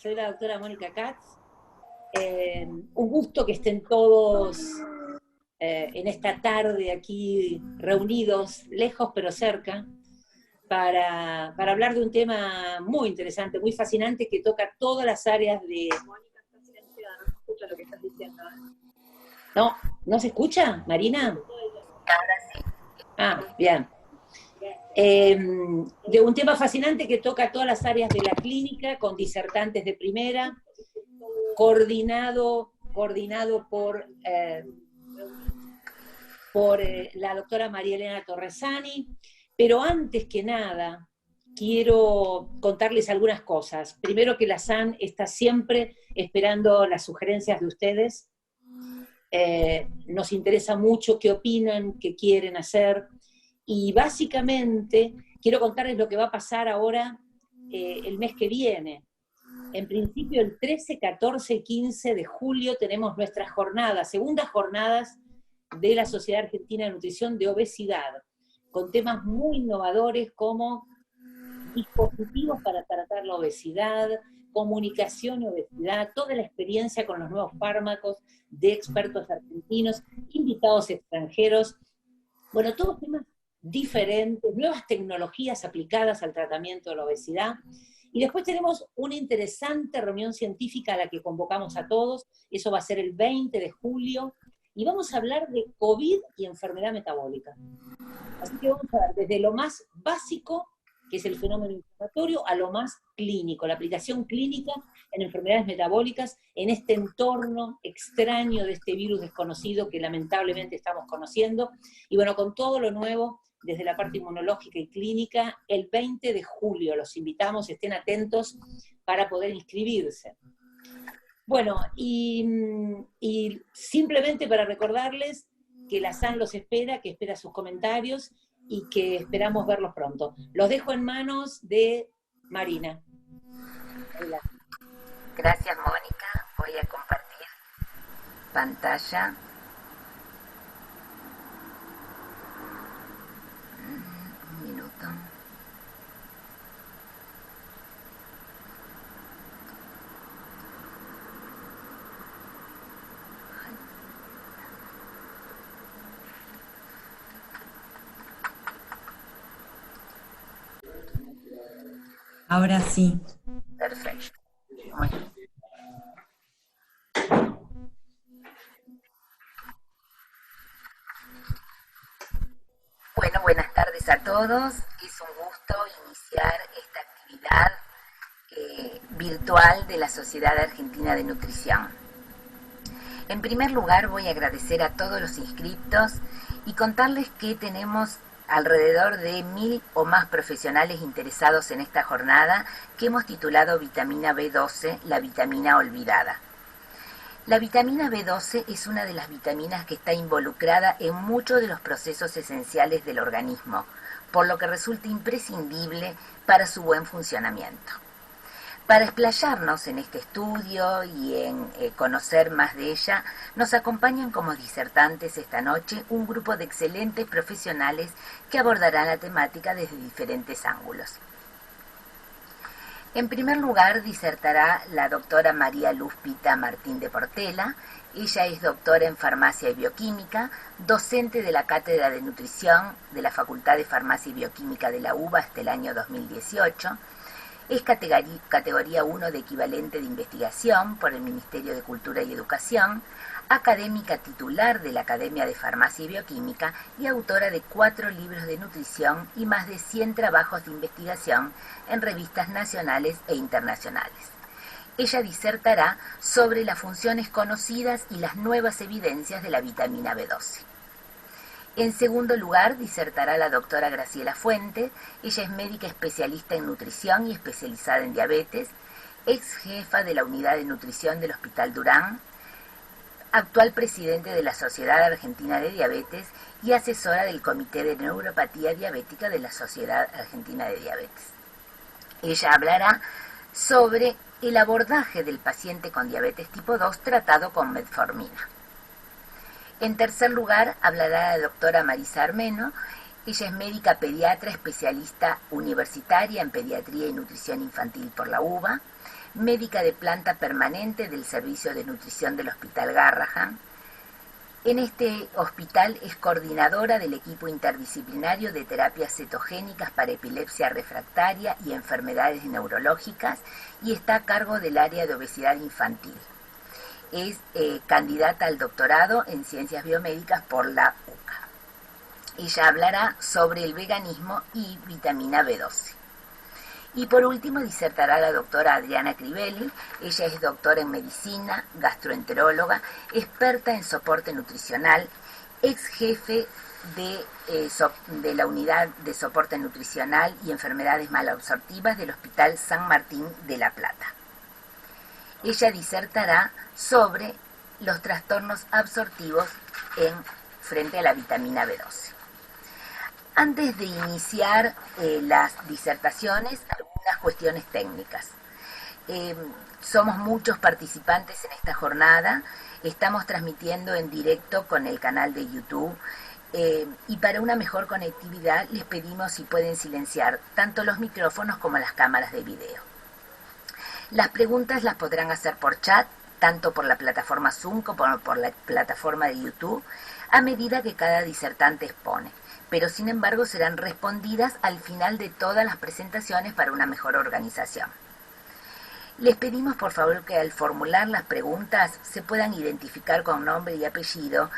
Soy la doctora Mónica Katz. Un gusto que estén todos en esta tarde aquí reunidos, lejos pero cerca, para hablar de un tema muy interesante, muy fascinante, que toca todas las áreas de... Mónica, está silenciada, no se escucha lo que estás diciendo. ¿No? ¿No se escucha, Marina? Ahora sí. Ah, bien. De un tema fascinante que toca todas las áreas de la clínica, con disertantes de primera, coordinado por la doctora María Elena Torresani, pero antes que nada quiero contarles algunas cosas. Primero, que la SAN está siempre esperando las sugerencias de ustedes. Nos interesa mucho qué opinan, qué quieren hacer, y básicamente quiero contarles lo que va a pasar ahora el mes que viene. En principio, el 13, 14 y 15 de julio tenemos nuestras jornadas, segundas jornadas de la Sociedad Argentina de Nutrición de Obesidad, con temas muy innovadores como dispositivos para tratar la obesidad, comunicación y obesidad, toda la experiencia con los nuevos fármacos de expertos argentinos, invitados extranjeros, bueno, todos temas diferentes, nuevas tecnologías aplicadas al tratamiento de la obesidad. Y después tenemos una interesante reunión científica a la que convocamos a todos. Eso va a ser el 20 de julio, y vamos a hablar de COVID y enfermedad metabólica. Así que vamos a ver desde lo más básico, que es el fenómeno inflamatorio, a lo más clínico, la aplicación clínica en enfermedades metabólicas, en este entorno extraño de este virus desconocido que lamentablemente estamos conociendo. Y bueno, con todo lo nuevo desde la parte inmunológica y clínica, el 20 de julio los invitamos, estén atentos para poder inscribirse. Bueno, y simplemente para recordarles que la SAN los espera, que espera sus comentarios y que esperamos verlos pronto. Los dejo en manos de Marina. Hola. Gracias, Mónica. Voy a compartir pantalla. Un minuto. Ahora sí. Perfecto. Muy bien. Bueno, buenas tardes a todos. Es un gusto iniciar esta actividad virtual de la Sociedad Argentina de Nutrición. En primer lugar, voy a agradecer a todos los inscriptos y contarles que tenemos alrededor de 1000 o más profesionales interesados en esta jornada que hemos titulado Vitamina B12, la vitamina olvidada. La vitamina B12 es una de las vitaminas que está involucrada en muchos de los procesos esenciales del organismo, por lo que resulta imprescindible para su buen funcionamiento. Para explayarnos en este estudio y en conocer más de ella, nos acompañan como disertantes esta noche un grupo de excelentes profesionales que abordarán la temática desde diferentes ángulos. En primer lugar, disertará la doctora María Luz Pita Martín de Portela. Ella es doctora en Farmacia y Bioquímica, docente de la Cátedra de Nutrición de la Facultad de Farmacia y Bioquímica de la UBA hasta el año 2018. Es categoría 1 de equivalente de investigación por el Ministerio de Cultura y Educación, académica titular de la Academia de Farmacia y Bioquímica y autora de 4 libros de nutrición y más de 100 trabajos de investigación en revistas nacionales e internacionales. Ella disertará sobre las funciones conocidas y las nuevas evidencias de la vitamina B12. En segundo lugar, disertará la doctora Graciela Fuente. Ella es médica especialista en nutrición y especializada en diabetes, ex jefa de la unidad de nutrición del Hospital Durán, actual presidente de la Sociedad Argentina de Diabetes y asesora del Comité de Neuropatía Diabética de la Sociedad Argentina de Diabetes. Ella hablará sobre el abordaje del paciente con diabetes tipo 2 tratado con metformina. En tercer lugar, hablará la doctora Marisa Armeno. Ella es médica pediatra especialista universitaria en pediatría y nutrición infantil por la UBA, médica de planta permanente del Servicio de Nutrición del Hospital Garrahan. En este hospital es coordinadora del equipo interdisciplinario de terapias cetogénicas para epilepsia refractaria y enfermedades neurológicas y está a cargo del área de obesidad infantil. Es candidata al doctorado en ciencias biomédicas por la UCA. Ella hablará sobre el veganismo y vitamina B12. Y por último disertará la doctora Adriana Crivelli. Ella es doctora en medicina, gastroenteróloga, experta en soporte nutricional, ex jefe de la unidad de soporte nutricional y enfermedades malabsortivas del Hospital San Martín de La Plata. Ella disertará sobre los trastornos absortivos frente a la vitamina B12. Antes de iniciar las disertaciones, algunas cuestiones técnicas. Somos muchos participantes en esta jornada, estamos transmitiendo en directo con el canal de YouTube y para una mejor conectividad les pedimos si pueden silenciar tanto los micrófonos como las cámaras de video. Las preguntas las podrán hacer por chat, tanto por la plataforma Zoom como por la plataforma de YouTube, a medida que cada disertante expone, pero sin embargo serán respondidas al final de todas las presentaciones para una mejor organización. Les pedimos por favor que al formular las preguntas se puedan identificar con nombre y apellido,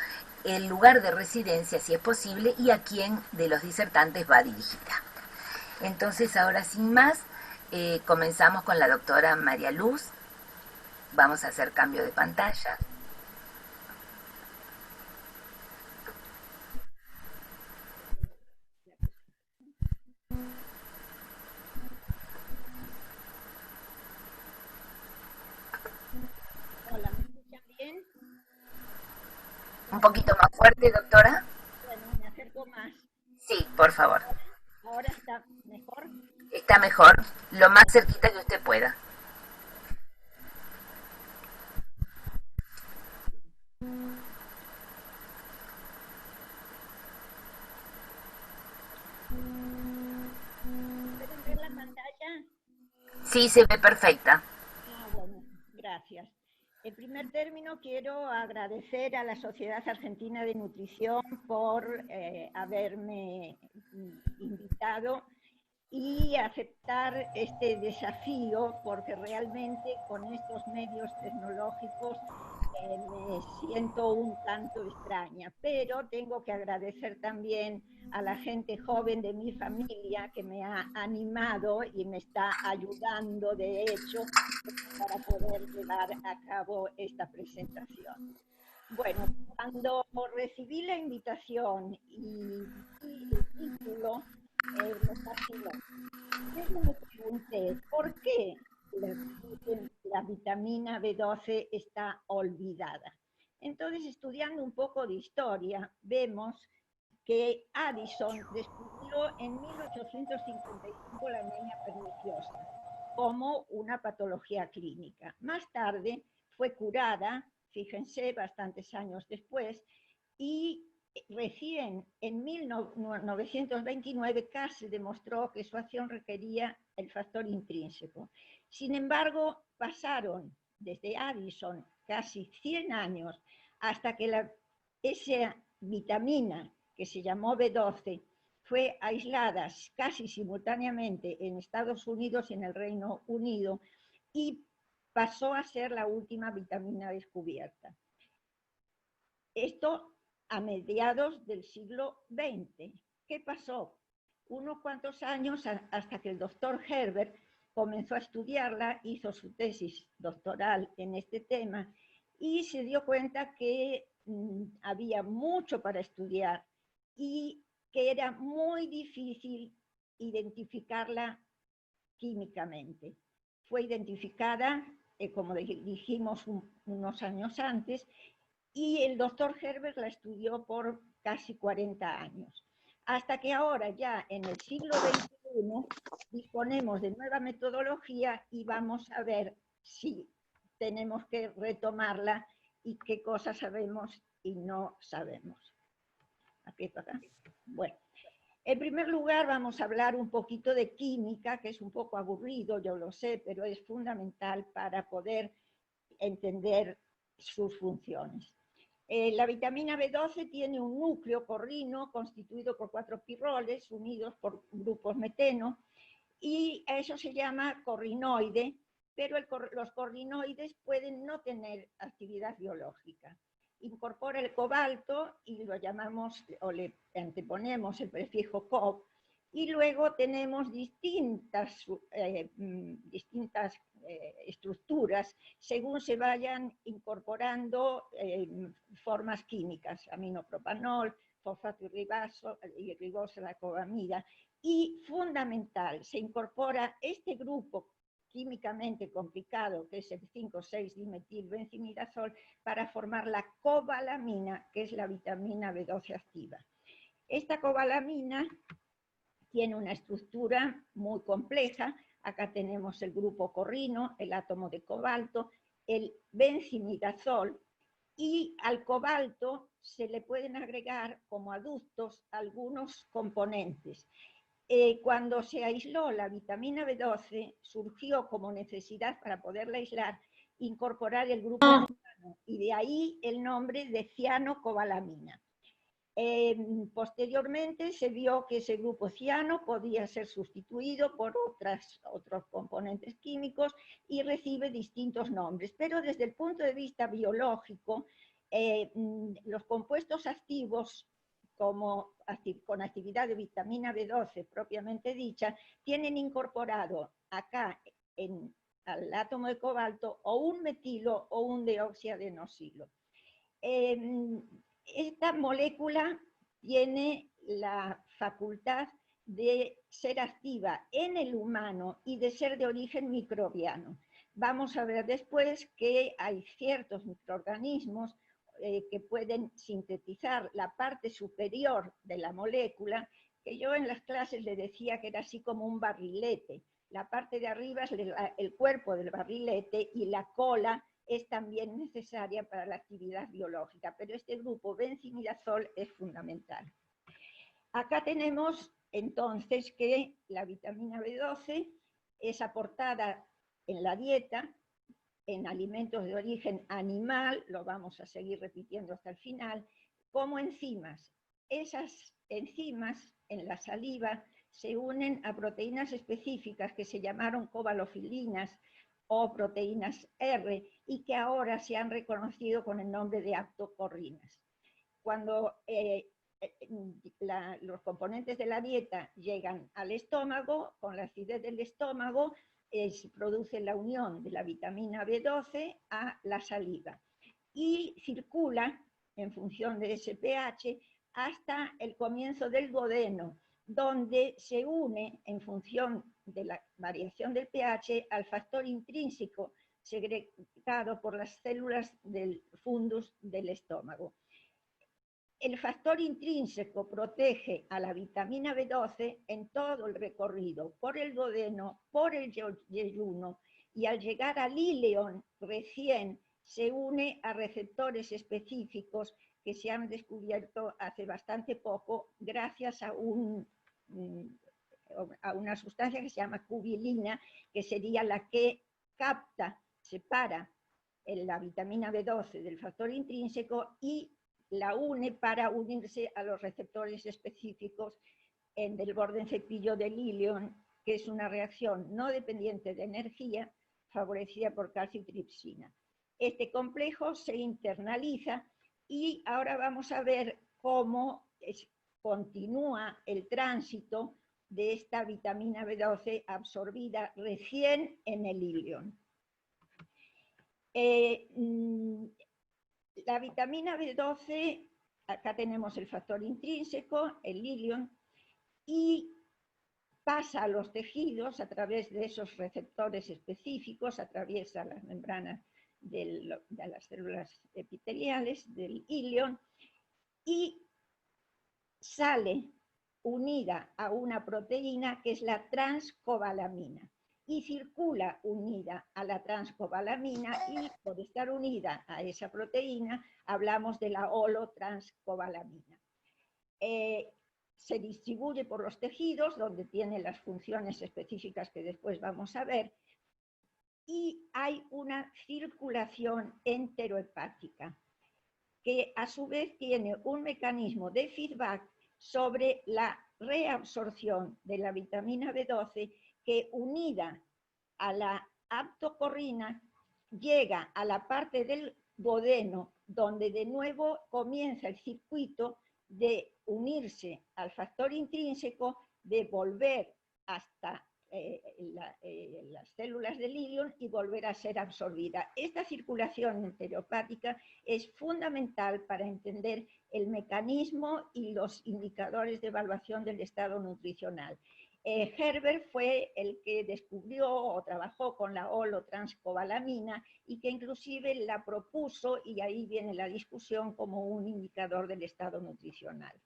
el lugar de residencia si es posible y a quién de los disertantes va dirigida. Entonces ahora sin más, comenzamos con la doctora María Luz. Vamos a hacer cambio de pantalla. Hola, ¿me escuchan bien? Un poquito más fuerte, doctora. Bueno, me acerco más. Sí, por favor. ¿Ahora está mejor? Está mejor, lo más cerquita que usted pueda. ¿Pueden ver la pantalla? Sí, se ve perfecta. Bueno, gracias. En primer término, quiero agradecer a la Sociedad Argentina de Nutrición por haberme invitado y aceptar este desafío, porque realmente con estos medios tecnológicos me siento un tanto extraña, pero tengo que agradecer también a la gente joven de mi familia que me ha animado y me está ayudando, de hecho, para poder llevar a cabo esta presentación. Bueno, cuando recibí la invitación y vi el título, me fascinó. Luego me pregunté, ¿por qué la vitamina B12 está olvidada? Entonces, estudiando un poco de historia, vemos que Addison descubrió en 1855 la anemia perniciosa como una patología clínica. Más tarde fue curada, fíjense, bastantes años después, y recién en 1929 Cass demostró que su acción requería el factor intrínseco. Sin embargo, pasaron desde Addison casi 100 años hasta que esa vitamina que se llamó B12 fue aislada casi simultáneamente en Estados Unidos y en el Reino Unido y pasó a ser la última vitamina descubierta. Esto a mediados del siglo XX. ¿Qué pasó? Unos cuantos años hasta que el doctor Herbert comenzó a estudiarla, hizo su tesis doctoral en este tema y se dio cuenta que había mucho para estudiar y que era muy difícil identificarla químicamente. Fue identificada, como dijimos unos años antes, y el doctor Herbert la estudió por casi 40 años. Hasta que ahora, ya en el siglo XXI, disponemos de nueva metodología y vamos a ver si tenemos que retomarla y qué cosas sabemos y no sabemos. Aquí para acá. Bueno, En primer lugar, vamos a hablar un poquito de química, que es un poco aburrido, yo lo sé, pero es fundamental para poder entender sus funciones. La vitamina B12 tiene un núcleo corrino constituido por 4 pirroles unidos por grupos meteno, y eso se llama corrinoide, pero los corrinoides pueden no tener actividad biológica. Incorpora el cobalto y lo llamamos, o le anteponemos el prefijo COB, y luego tenemos distintas estructuras según se vayan incorporando formas químicas, aminopropanol, fosfato y ribosa la cobamida. Y fundamental, se incorpora este grupo químicamente complicado, que es el 5,6-dimetilbenzimidazol, para formar la cobalamina, que es la vitamina B12 activa. Esta cobalamina tiene una estructura muy compleja. Acá tenemos el grupo corrino, el átomo de cobalto, el benzimidazol, y al cobalto se le pueden agregar como aductos algunos componentes. Cuando se aisló la vitamina B12, surgió como necesidad para poderla aislar, incorporar el grupo ciano, y de ahí el nombre de cianocobalamina. Posteriormente se vio que ese grupo ciano podía ser sustituido por otros componentes químicos y recibe distintos nombres, pero desde el punto de vista biológico, los compuestos activos con actividad de vitamina B12 propiamente dicha, tienen incorporado acá al átomo de cobalto o un metilo o un deoxiadenosilo. Esta molécula tiene la facultad de ser activa en el humano y de ser de origen microbiano. Vamos a ver después que hay ciertos microorganismos que pueden sintetizar la parte superior de la molécula, que yo en las clases le decía que era así como un barrilete. La parte de arriba es el cuerpo del barrilete y la cola es también necesaria para la actividad biológica, pero este grupo benzimidazol es fundamental. Acá tenemos entonces que la vitamina B12 es aportada en la dieta, en alimentos de origen animal, lo vamos a seguir repitiendo hasta el final, como enzimas. Esas enzimas en la saliva se unen a proteínas específicas que se llamaron cobalofilinas o proteínas R, y que ahora se han reconocido con el nombre de aptocorrinas. Cuando los componentes de la dieta llegan al estómago, con la acidez del estómago, se produce la unión de la vitamina B12 a la saliva y circula en función de ese pH hasta el comienzo del duodeno, donde se une en función de la variación del pH al factor intrínseco segregado por las células del fundus del estómago. El factor intrínseco protege a la vitamina B12 en todo el recorrido, por el duodeno, por el yeyuno, y al llegar al íleon recién se une a receptores específicos que se han descubierto hace bastante poco gracias a una sustancia que se llama cubilina, que sería la que capta, separa la vitamina B12 del factor intrínseco y la une para unirse a los receptores específicos del borde en cepillo del íleon, que es una reacción no dependiente de energía favorecida por calcitripsina. Este complejo se internaliza y ahora vamos a ver cómo continúa el tránsito de esta vitamina B12 absorbida recién en el íleon. La vitamina B12, acá tenemos el factor intrínseco, el íleon, y pasa a los tejidos a través de esos receptores específicos, atraviesa las membranas de las células epiteliales del íleon y sale unida a una proteína que es la transcobalamina, y circula unida a la transcobalamina, y por estar unida a esa proteína hablamos de la holotranscobalamina. se distribuye por los tejidos, donde tiene las funciones específicas que después vamos a ver, y hay una circulación enterohepática, que a su vez tiene un mecanismo de feedback sobre la reabsorción de la vitamina B12, que unida a la aptocorrina llega a la parte del duodeno, donde de nuevo comienza el circuito de unirse al factor intrínseco, de volver hasta las células del ilion y volver a ser absorbida. Esta circulación enterohepática es fundamental para entender el mecanismo y los indicadores de evaluación del estado nutricional. Herbert fue el que descubrió o trabajó con la holotranscobalamina y que inclusive la propuso, y ahí viene la discusión, como un indicador del estado nutricional.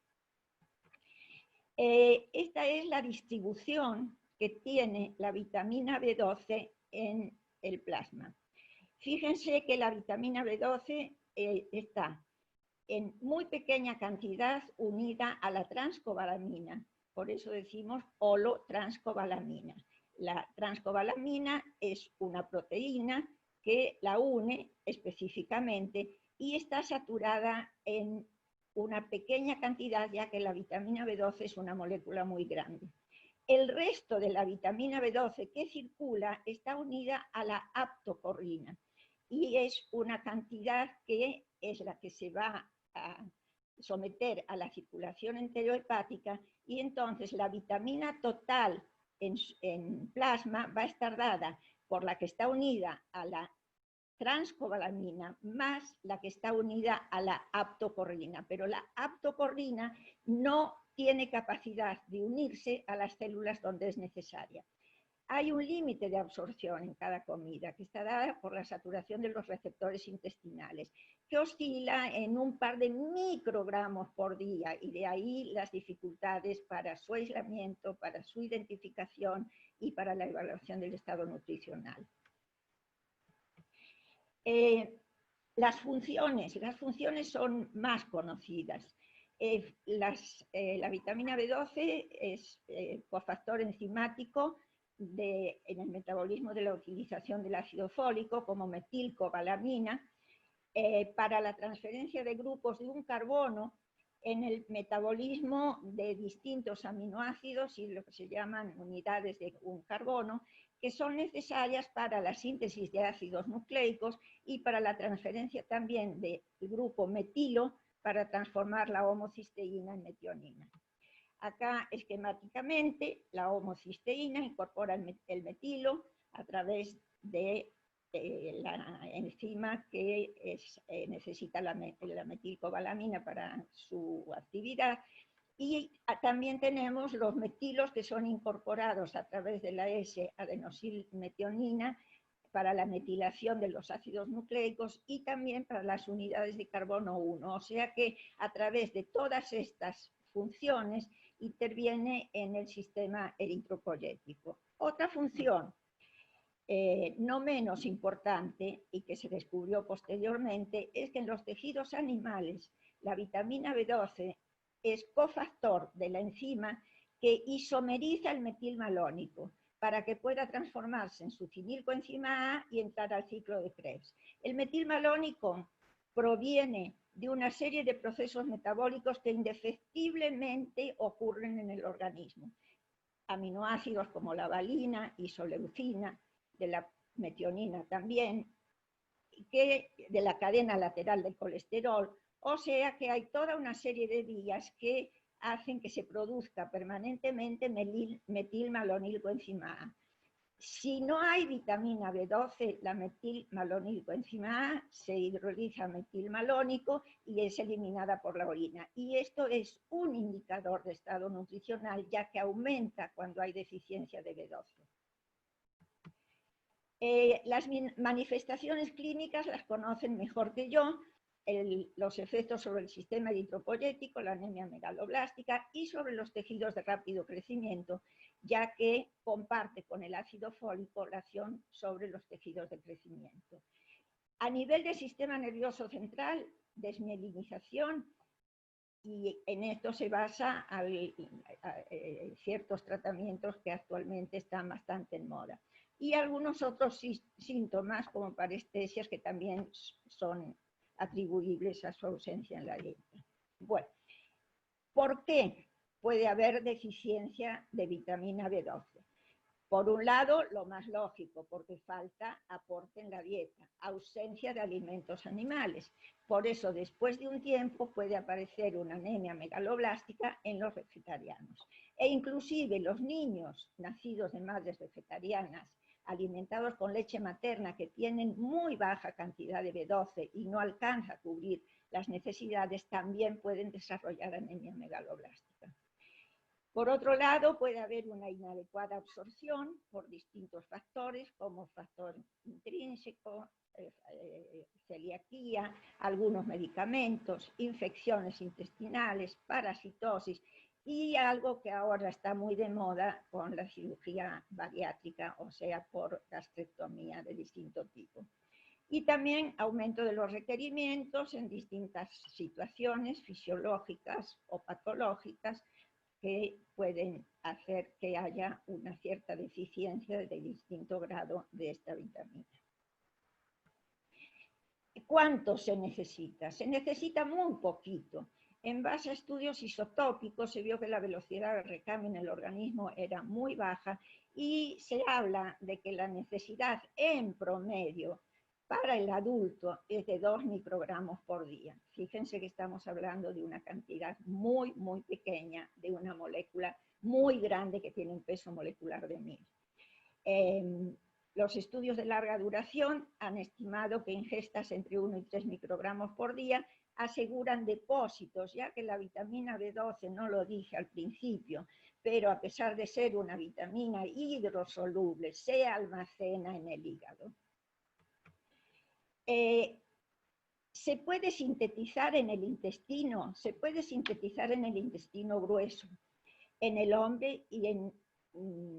Esta es la distribución que tiene la vitamina B12 en el plasma. Fíjense que la vitamina B12 está en muy pequeña cantidad unida a la transcobalamina. Por eso decimos holotranscobalamina. La transcobalamina es una proteína que la une específicamente y está saturada en una pequeña cantidad, ya que la vitamina B12 es una molécula muy grande. El resto de la vitamina B12 que circula está unida a la aptocorrina y es una cantidad que es la que se va a someter a la circulación enterohepática, y entonces la vitamina total en plasma va a estar dada por la que está unida a la transcobalamina más la que está unida a la aptocorrina, pero la aptocorrina no tiene capacidad de unirse a las células donde es necesaria. Hay un límite de absorción en cada comida que está dada por la saturación de los receptores intestinales, que oscila en un par de microgramos por día, y de ahí las dificultades para su aislamiento, para su identificación y para la evaluación del estado nutricional. Las funciones son más conocidas. La vitamina B12 es cofactor enzimático en el metabolismo de la utilización del ácido fólico como metilcobalamina, para la transferencia de grupos de un carbono en el metabolismo de distintos aminoácidos y lo que se llaman unidades de un carbono, que son necesarias para la síntesis de ácidos nucleicos y para la transferencia también del grupo metilo para transformar la homocisteína en metionina. Acá esquemáticamente la homocisteína incorpora el metilo a través de la enzima que necesita la metilcobalamina para su actividad, y también tenemos los metilos que son incorporados a través de la S-adenosilmetionina para la metilación de los ácidos nucleicos y también para las unidades de carbono 1, o sea que a través de todas estas funciones interviene en el sistema eritropoyético. Otra función no menos importante y que se descubrió posteriormente es que en los tejidos animales la vitamina B12 es cofactor de la enzima que isomeriza el metilmalónico para que pueda transformarse en succinilcoenzima A y entrar al ciclo de Krebs. El metilmalónico proviene de una serie de procesos metabólicos que indefectiblemente ocurren en el organismo. Aminoácidos como la valina, isoleucina, de la metionina también, de la cadena lateral del colesterol, o sea que hay toda una serie de vías que hacen que se produzca permanentemente metilmalonilcoenzima A. Si no hay vitamina B12, la metilmalonilcoenzima A se hidroliza metilmalónico y es eliminada por la orina. Y esto es un indicador de estado nutricional, ya que aumenta cuando hay deficiencia de B12. Las manifestaciones clínicas las conocen mejor que yo, los efectos sobre el sistema eritropoyético, la anemia megaloblástica y sobre los tejidos de rápido crecimiento, ya que comparte con el ácido fólico la acción sobre los tejidos de crecimiento. A nivel del sistema nervioso central, desmielinización, y en esto se basa ciertos tratamientos que actualmente están bastante en moda. Y algunos otros síntomas, como parestesias, que también son atribuibles a su ausencia en la dieta. Bueno, ¿por qué puede haber deficiencia de vitamina B12? Por un lado, lo más lógico, porque falta aporte en la dieta, ausencia de alimentos animales. Por eso, después de un tiempo, puede aparecer una anemia megaloblástica en los vegetarianos. E inclusive los niños nacidos de madres vegetarianas, alimentados con leche materna, que tienen muy baja cantidad de B12 y no alcanza a cubrir las necesidades, también pueden desarrollar anemia megaloblástica. Por otro lado, puede haber una inadecuada absorción por distintos factores, como factor intrínseco, celiaquía, algunos medicamentos, infecciones intestinales, parasitosis y algo que ahora está muy de moda con la cirugía bariátrica, o sea, por gastrectomía de distinto tipo. Y también aumento de los requerimientos en distintas situaciones fisiológicas o patológicas, que pueden hacer que haya una cierta deficiencia de distinto grado de esta vitamina. ¿Cuánto se necesita? Se necesita muy poquito. En base a estudios isotópicos se vio que la velocidad de recambio en el organismo era muy baja y se habla de que la necesidad en promedio para el adulto es de 2 microgramos por día. Fíjense que estamos hablando de una cantidad muy, muy pequeña de una molécula muy grande que tiene un peso molecular de 1000. Los estudios de larga duración han estimado que ingestas entre 1 y 3 microgramos por día aseguran depósitos, ya que la vitamina B12, no lo dije al principio, pero a pesar de ser una vitamina hidrosoluble, se almacena en el hígado. Se puede sintetizar en el intestino, se puede sintetizar en el intestino grueso, en el hombre y en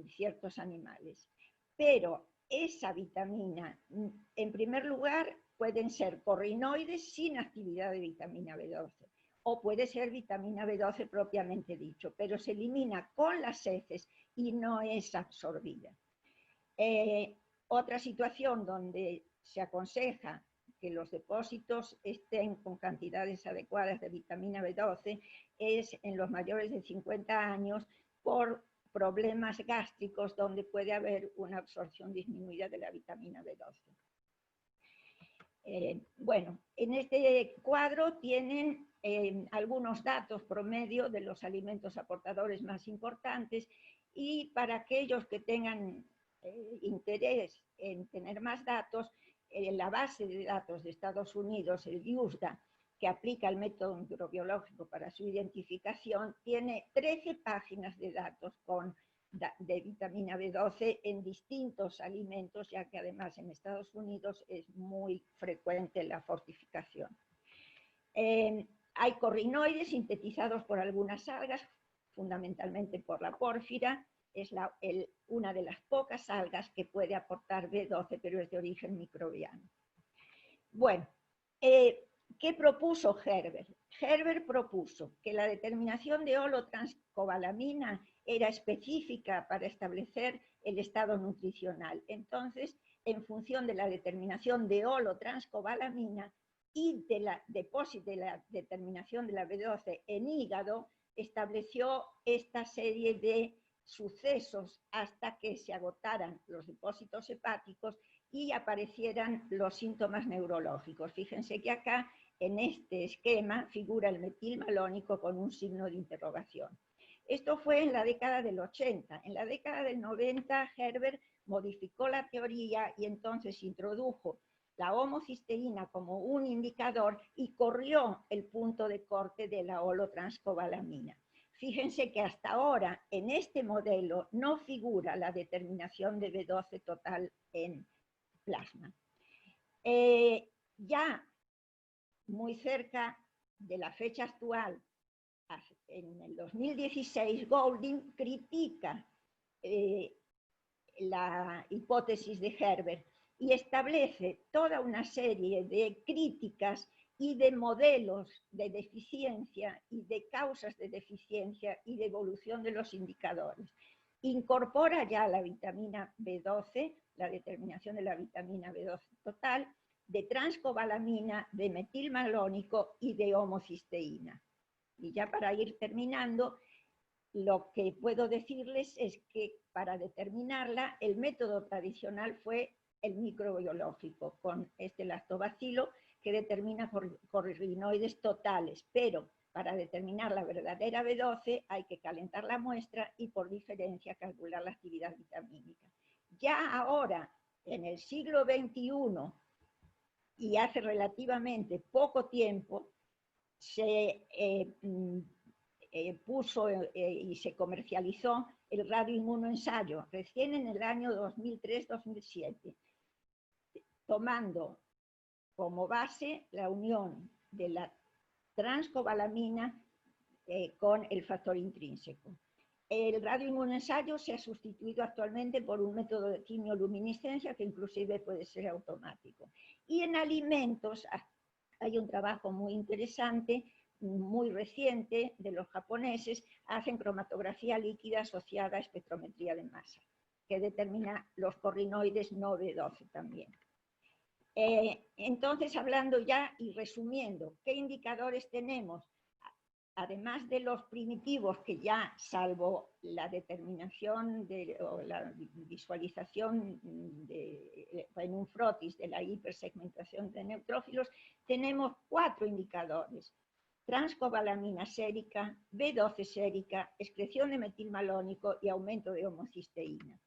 ciertos animales. Pero esa vitamina, en primer lugar, pueden ser corrinoides sin actividad de vitamina B12, o puede ser vitamina B12 propiamente dicho, pero se elimina con las heces y no es absorbida. Otra situación donde se aconseja que los depósitos estén con cantidades adecuadas de vitamina B12 es en los mayores de 50 años por problemas gástricos donde puede haber una absorción disminuida de la vitamina B12. Bueno, en este cuadro tienen algunos datos promedio de los alimentos aportadores más importantes, y para aquellos que tengan interés en tener más datos, la base de datos de Estados Unidos, el USDA, que aplica el método microbiológico para su identificación, tiene 13 páginas de datos de vitamina B12 en distintos alimentos, ya que además en Estados Unidos es muy frecuente la fortificación. Hay corrinoides sintetizados por algunas algas, fundamentalmente por la pórfira. Es una de las pocas algas que puede aportar B12, pero es de origen microbiano. Bueno, ¿qué propuso Herbert? Herbert propuso que la determinación de holotranscobalamina era específica para establecer el estado nutricional. Entonces, en función de la determinación de holotranscobalamina y de la determinación de la B12 en hígado, estableció esta serie de sucesos hasta que se agotaran los depósitos hepáticos y aparecieran los síntomas neurológicos. Fíjense que acá en este esquema figura el metilmalónico con un signo de interrogación. Esto fue en la década del 80. En la década del 90, Herbert modificó la teoría y entonces introdujo la homocisteína como un indicador y corrió el punto de corte de la holotranscobalamina. Fíjense que hasta ahora en este modelo no figura la determinación de B12 total en plasma. Ya muy cerca de la fecha actual, en el 2016, Golding critica la hipótesis de Herbert y establece toda una serie de críticas y de modelos de deficiencia y de causas de deficiencia y de evolución de los indicadores. Incorpora ya la vitamina B12, la determinación de la vitamina B12 total, de transcobalamina, de metilmalónico y de homocisteína. Y ya para ir terminando, lo que puedo decirles es que para determinarla, el método tradicional fue el microbiológico, con este lactobacilo que determina corrinoides totales, pero para determinar la verdadera B12 hay que calentar la muestra y por diferencia calcular la actividad vitamínica. Ya ahora, en el siglo XXI, y hace relativamente poco tiempo, se puso y se comercializó el radioinmunoensayo, recién en el año 2003-2007, tomando como base la unión de la transcobalamina con el factor intrínseco. El radioinmunoensayo se ha sustituido actualmente por un método de quimioluminiscencia que inclusive puede ser automático. Y en alimentos hay un trabajo muy interesante, muy reciente, de los japoneses, hacen cromatografía líquida asociada a espectrometría de masa, que determina los corrinoides no B12 también. Entonces, hablando ya y resumiendo, ¿qué indicadores tenemos? Además de los primitivos que ya, salvo la determinación o la visualización en un frotis de la hipersegmentación de neutrófilos, tenemos 4 indicadores: transcobalamina sérica, B12 sérica, excreción de metilmalónico y aumento de homocisteína.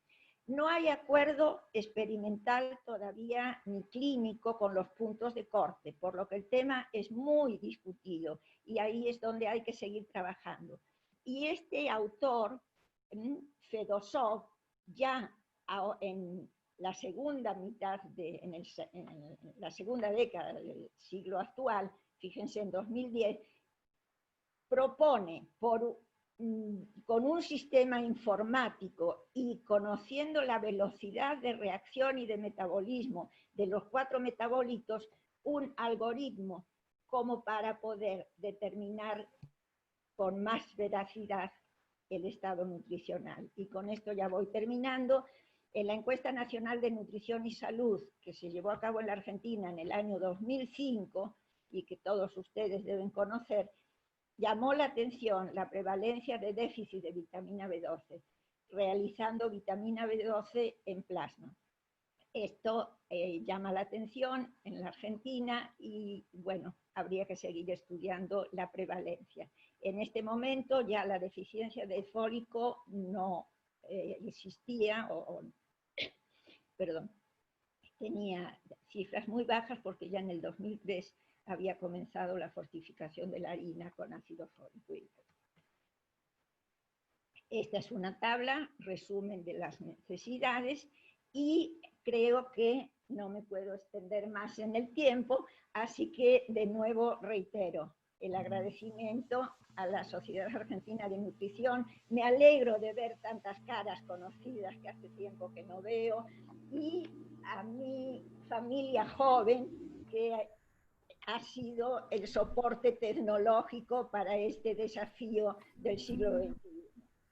No hay acuerdo experimental todavía ni clínico con los puntos de corte, por lo que el tema es muy discutido y ahí es donde hay que seguir trabajando. Y este autor, Fedosov, ya en la segunda mitad, en la segunda década del siglo actual, fíjense, en 2010, propone con un sistema informático y conociendo la velocidad de reacción y de metabolismo de los 4 metabolitos, un algoritmo como para poder determinar con más veracidad el estado nutricional. Y con esto ya voy terminando. En la Encuesta Nacional de Nutrición y Salud, que se llevó a cabo en la Argentina en el año 2005, y que todos ustedes deben conocer, llamó la atención la prevalencia de déficit de vitamina B12, realizando vitamina B12 en plasma. Esto llama la atención en la Argentina y, bueno, habría que seguir estudiando la prevalencia. En este momento ya la deficiencia de fólico no existía, perdón, tenía cifras muy bajas porque ya en el 2003 había comenzado la fortificación de la harina con ácido fólico. Esta es una tabla, resumen de las necesidades, y creo que no me puedo extender más en el tiempo, así que de nuevo reitero el agradecimiento a la Sociedad Argentina de Nutrición. Me alegro de ver tantas caras conocidas que hace tiempo que no veo, y a mi familia joven que ha sido el soporte tecnológico para este desafío del siglo XXI.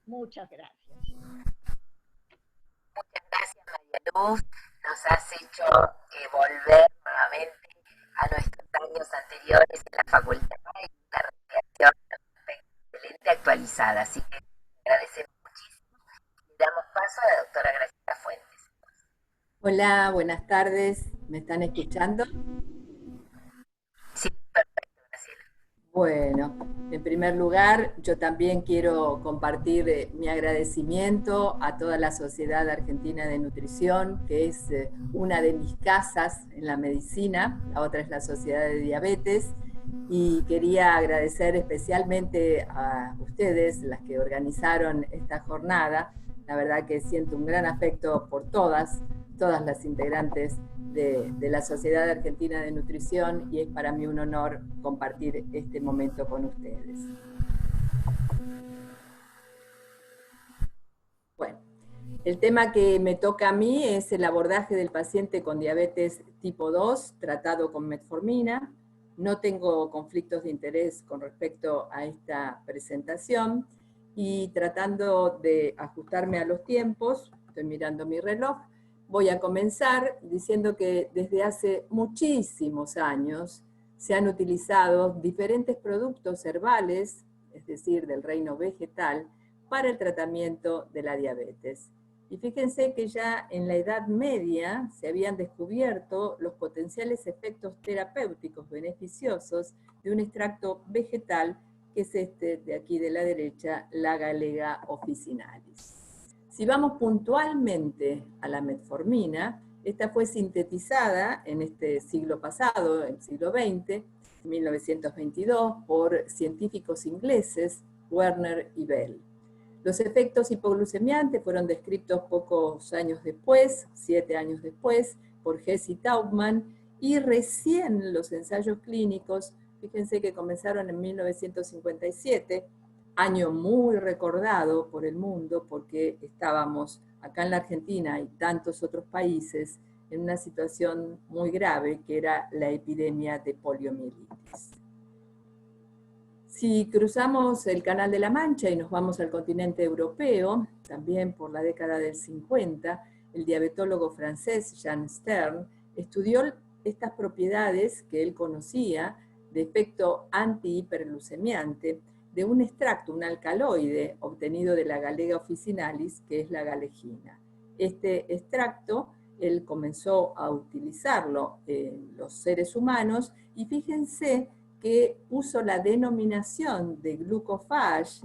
Muchas gracias. Muchas gracias, María Luz. Nos has hecho volver nuevamente a nuestros años anteriores en la facultad y una recreación excelente actualizada. Así que agradecemos muchísimo. Le damos paso a la doctora Graciela Fuentes. Hola, buenas tardes. ¿Me están escuchando? Sí, perfecto, Graciela. Bueno, en primer lugar, yo también quiero compartir mi agradecimiento a toda la Sociedad Argentina de Nutrición, que es una de mis casas en la medicina, la otra es la Sociedad de Diabetes, y quería agradecer especialmente a ustedes, las que organizaron esta jornada. La verdad que siento un gran afecto por todas las integrantes de la Sociedad Argentina de Nutrición, y es para mí un honor compartir este momento con ustedes. Bueno, el tema que me toca a mí es el abordaje del paciente con diabetes tipo 2 tratado con metformina. no tengo conflictos de interés con respecto a esta presentación y tratando de ajustarme a los tiempos, estoy mirando mi reloj, voy a comenzar diciendo que desde hace muchísimos años se han utilizado diferentes productos herbales, es decir, del reino vegetal, para el tratamiento de la diabetes. Y fíjense que ya en la Edad Media se habían descubierto los potenciales efectos terapéuticos beneficiosos de un extracto vegetal, que es este de aquí de la derecha, la Galega officinalis. Si vamos puntualmente a la metformina, esta fue sintetizada en este siglo pasado, el siglo XX, 1922, por científicos ingleses, Werner y Bell. Los efectos hipoglucemiantes fueron descritos pocos años después, 7 años después, por Hess y Taubman, y recién los ensayos clínicos, fíjense que comenzaron en 1957, año muy recordado por el mundo porque estábamos acá en la Argentina y tantos otros países en una situación muy grave que era la epidemia de poliomielitis. Si cruzamos el Canal de la Mancha y nos vamos al continente europeo, también por la década del 50, el diabetólogo francés Jean Stern estudió estas propiedades que él conocía de efecto antihiperglucemiante de un extracto, un alcaloide obtenido de la Galega officinalis, que es la galegina. Este extracto él comenzó a utilizarlo en los seres humanos y fíjense que puso la denominación de glucophage,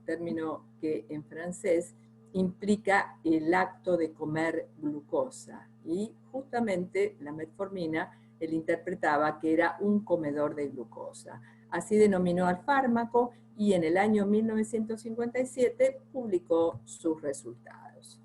término que en francés implica el acto de comer glucosa. Y justamente la metformina él interpretaba que era un comedor de glucosa. Así denominó al fármaco y en el año 1957 publicó sus resultados.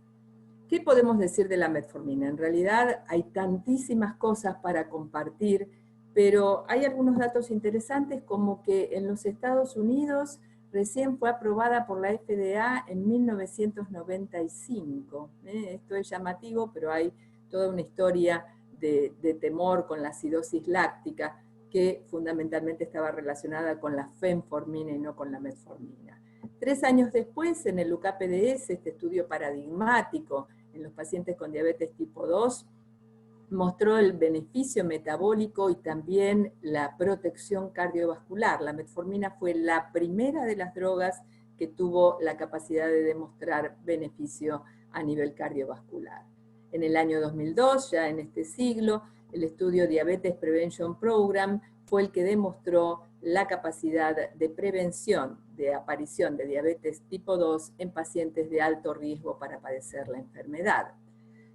¿Qué podemos decir de la metformina? En realidad hay tantísimas cosas para compartir, pero hay algunos datos interesantes como que en los Estados Unidos recién fue aprobada por la FDA en 1995. Esto es llamativo, pero hay toda una historia de temor con la acidosis láctica que fundamentalmente estaba relacionada con la fenformina y no con la metformina. 3 años después, en el UCAPDS, este estudio paradigmático en los pacientes con diabetes tipo 2, mostró el beneficio metabólico y también la protección cardiovascular. La metformina fue la primera de las drogas que tuvo la capacidad de demostrar beneficio a nivel cardiovascular. En el año 2002, ya en este siglo, el estudio Diabetes Prevention Program fue el que demostró la capacidad de prevención de aparición de diabetes tipo 2 en pacientes de alto riesgo para padecer la enfermedad.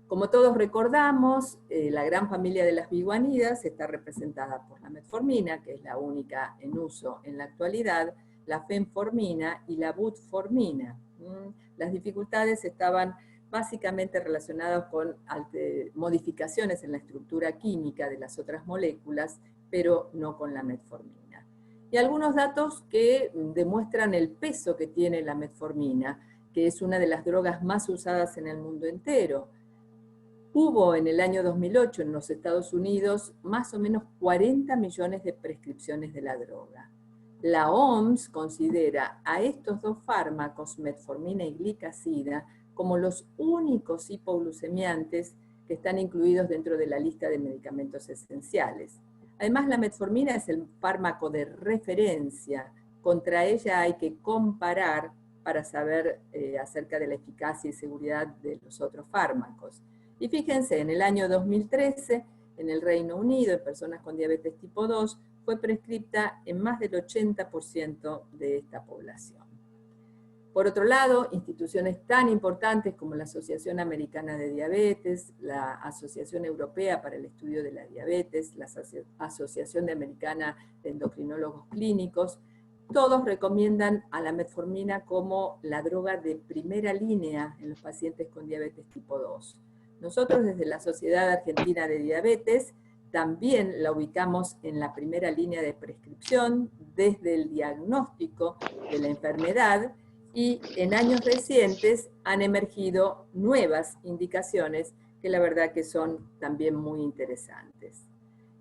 Como todos recordamos, la gran familia de las biguanidas está representada por la metformina, que es la única en uso en la actualidad, la fenformina y la butformina. Las dificultades estaban básicamente relacionadas con modificaciones en la estructura química de las otras moléculas, pero no con la metformina. Y algunos datos que demuestran el peso que tiene la metformina, que es una de las drogas más usadas en el mundo entero. Hubo en el año 2008 en los Estados Unidos más o menos 40 millones de prescripciones de la droga. La OMS considera a estos dos fármacos, metformina y glicazida, como los únicos hipoglucemiantes que están incluidos dentro de la lista de medicamentos esenciales. Además, la metformina es el fármaco de referencia. Contra ella hay que comparar para saber acerca de la eficacia y seguridad de los otros fármacos. Y fíjense, en el año 2013, en el Reino Unido, en personas con diabetes tipo 2, fue prescripta en más del 80% de esta población. Por otro lado, instituciones tan importantes como la Asociación Americana de Diabetes, la Asociación Europea para el Estudio de la Diabetes, la Asociación Americana de Endocrinólogos Clínicos, todos recomiendan a la metformina como la droga de primera línea en los pacientes con diabetes tipo 2. Nosotros desde la Sociedad Argentina de Diabetes también la ubicamos en la primera línea de prescripción desde el diagnóstico de la enfermedad y en años recientes han emergido nuevas indicaciones que la verdad que son también muy interesantes.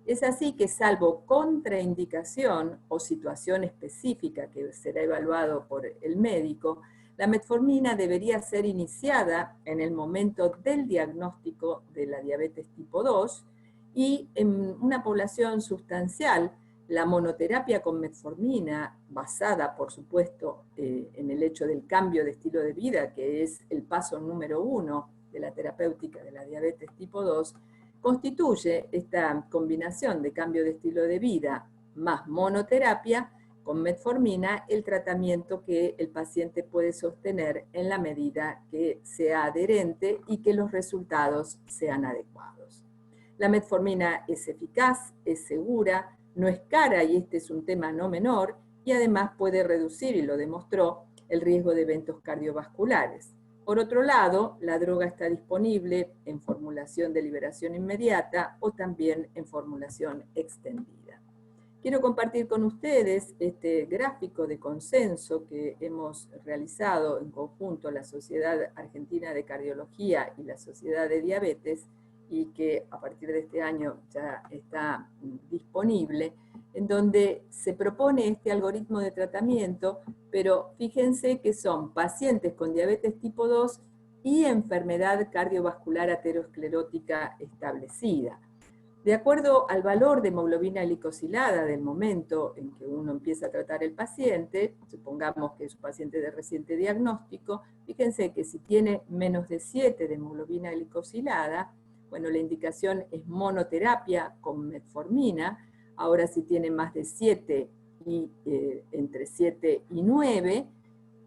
Es así que, salvo contraindicación o situación específica que será evaluado por el médico, la metformina debería ser iniciada en el momento del diagnóstico de la diabetes tipo 2 y en una población sustancial, la monoterapia con metformina, basada por supuesto en el hecho del cambio de estilo de vida, que es el paso número 1 de la terapéutica de la diabetes tipo 2, constituye esta combinación de cambio de estilo de vida más monoterapia con metformina el tratamiento que el paciente puede sostener en la medida que sea adherente y que los resultados sean adecuados. La metformina es eficaz, es segura, no es cara, y este es un tema no menor, y además puede reducir, y lo demostró, el riesgo de eventos cardiovasculares. Por otro lado, la droga está disponible en formulación de liberación inmediata o también en formulación extendida. Quiero compartir con ustedes este gráfico de consenso que hemos realizado en conjunto la Sociedad Argentina de Cardiología y la Sociedad de Diabetes, y que a partir de este año ya está disponible, en donde se propone este algoritmo de tratamiento, pero fíjense que son pacientes con diabetes tipo 2 y enfermedad cardiovascular aterosclerótica establecida. De acuerdo al valor de hemoglobina glicosilada del momento en que uno empieza a tratar el paciente, supongamos que es un paciente de reciente diagnóstico, fíjense que si tiene menos de 7 de hemoglobina glicosilada, bueno, la indicación es monoterapia con metformina. Ahora, si tiene más de 7 y entre 7 y 9,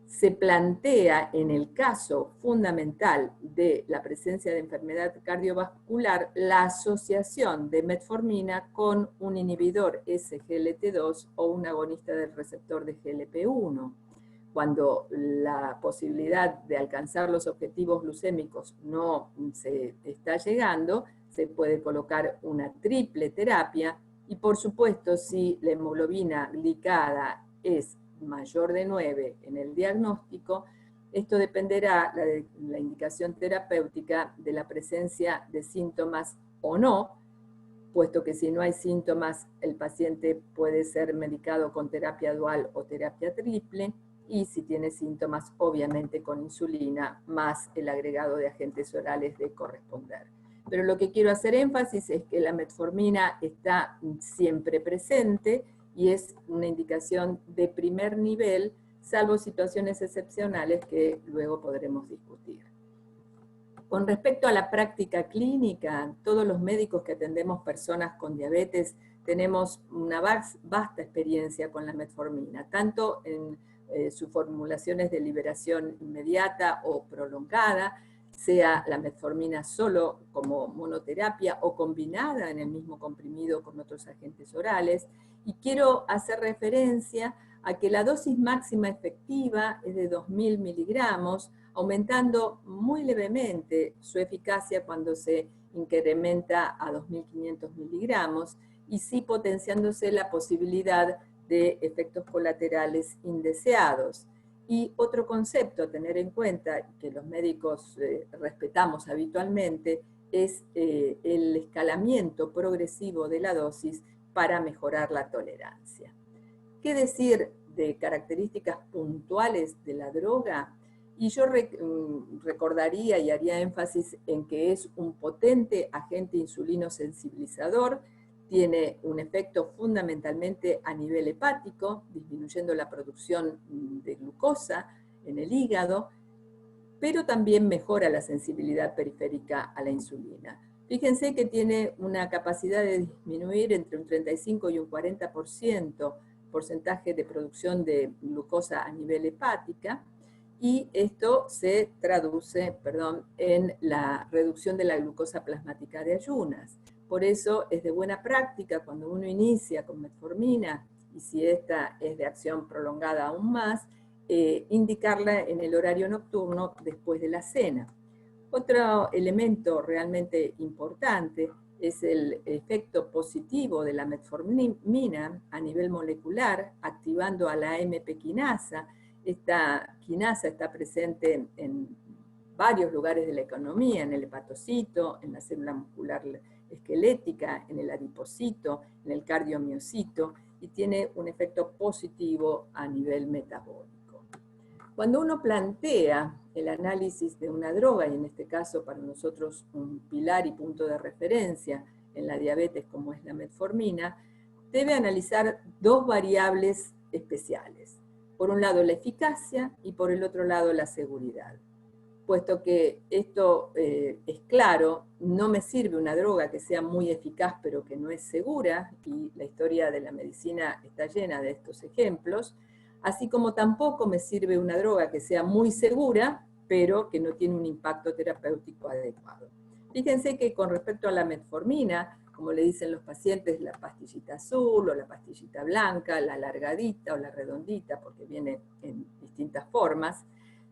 se plantea en el caso fundamental de la presencia de enfermedad cardiovascular la asociación de metformina con un inhibidor SGLT2 o un agonista del receptor de GLP-1. Cuando la posibilidad de alcanzar los objetivos glucémicos no se está llegando, se puede colocar una triple terapia, y por supuesto, si la hemoglobina glicada es mayor de 9 en el diagnóstico, esto dependerá de la indicación terapéutica de la presencia de síntomas o no, puesto que si no hay síntomas, el paciente puede ser medicado con terapia dual o terapia triple, y si tiene síntomas, obviamente con insulina, más el agregado de agentes orales de corresponder. Pero lo que quiero hacer énfasis es que la metformina está siempre presente y es una indicación de primer nivel, salvo situaciones excepcionales que luego podremos discutir. Con respecto a la práctica clínica, todos los médicos que atendemos personas con diabetes tenemos una vasta experiencia con la metformina, tanto en sus formulaciones de liberación inmediata o prolongada, sea la metformina solo como monoterapia o combinada en el mismo comprimido con otros agentes orales. Y quiero hacer referencia a que la dosis máxima efectiva es de 2000 miligramos, aumentando muy levemente su eficacia cuando se incrementa a 2500 miligramos, y sí potenciándose la posibilidad de efectos colaterales indeseados. Y otro concepto a tener en cuenta, que los médicos respetamos habitualmente, es el escalamiento progresivo de la dosis para mejorar la tolerancia. ¿Qué decir de características puntuales de la droga? Y yo recordaría y haría énfasis en que es un potente agente insulino sensibilizador, tiene un efecto fundamentalmente a nivel hepático, disminuyendo la producción de glucosa en el hígado, pero también mejora la sensibilidad periférica a la insulina. Fíjense que tiene una capacidad de disminuir entre un 35 y un 40% porcentaje de producción de glucosa a nivel hepática, y esto se traduce, en la reducción de la glucosa plasmática de ayunas. Por eso es de buena práctica cuando uno inicia con metformina, y si esta es de acción prolongada aún más, indicarla en el horario nocturno después de la cena. Otro elemento realmente importante es el efecto positivo de la metformina a nivel molecular, activando a la AMP quinasa. Esta quinasa está presente en varios lugares de la economía, en el hepatocito, en la célula muscular esquelética, en el adipocito, en el cardiomiocito, y tiene un efecto positivo a nivel metabólico. Cuando uno plantea el análisis de una droga, y en este caso para nosotros un pilar y punto de referencia en la diabetes como es la metformina, debe analizar dos variables especiales. Por un lado la eficacia y por el otro lado la seguridad. Puesto que esto es claro, no me sirve una droga que sea muy eficaz pero que no es segura, y la historia de la medicina está llena de estos ejemplos, así como tampoco me sirve una droga que sea muy segura pero que no tiene un impacto terapéutico adecuado. Fíjense que con respecto a la metformina, como le dicen los pacientes, la pastillita azul o la pastillita blanca, la alargadita o la redondita, porque viene en distintas formas,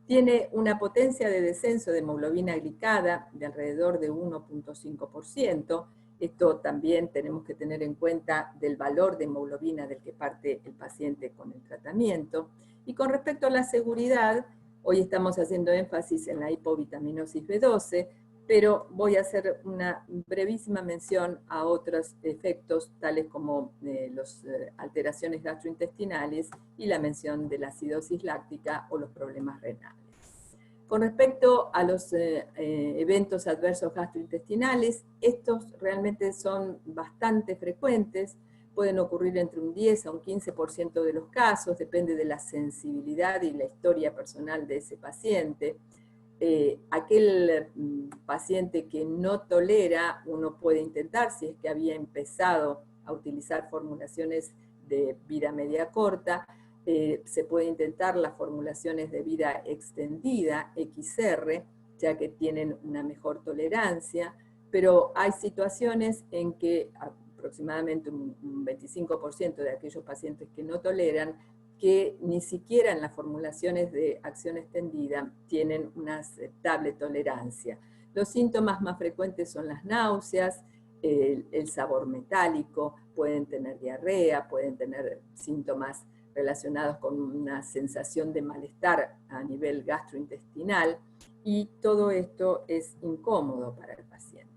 tiene una potencia de descenso de hemoglobina glicada de alrededor de 1.5%. Esto también tenemos que tener en cuenta del valor de hemoglobina del que parte el paciente con el tratamiento. Y con respecto a la seguridad, hoy estamos haciendo énfasis en la hipovitaminosis B12, pero voy a hacer una brevísima mención a otros efectos, tales como las alteraciones gastrointestinales y la mención de la acidosis láctica o los problemas renales. Con respecto a los eventos adversos gastrointestinales, estos realmente son bastante frecuentes, pueden ocurrir entre un 10 a un 15% de los casos, depende de la sensibilidad y la historia personal de ese paciente. Aquel paciente que no tolera, uno puede intentar, si es que había empezado a utilizar formulaciones de vida media corta, se puede intentar las formulaciones de vida extendida, XR, ya que tienen una mejor tolerancia, pero hay situaciones en que aproximadamente un 25% de aquellos pacientes que no toleran, que ni siquiera en las formulaciones de acción extendida tienen una aceptable tolerancia. Los síntomas más frecuentes son las náuseas, el sabor metálico, pueden tener diarrea, pueden tener síntomas relacionados con una sensación de malestar a nivel gastrointestinal, y todo esto es incómodo para el paciente.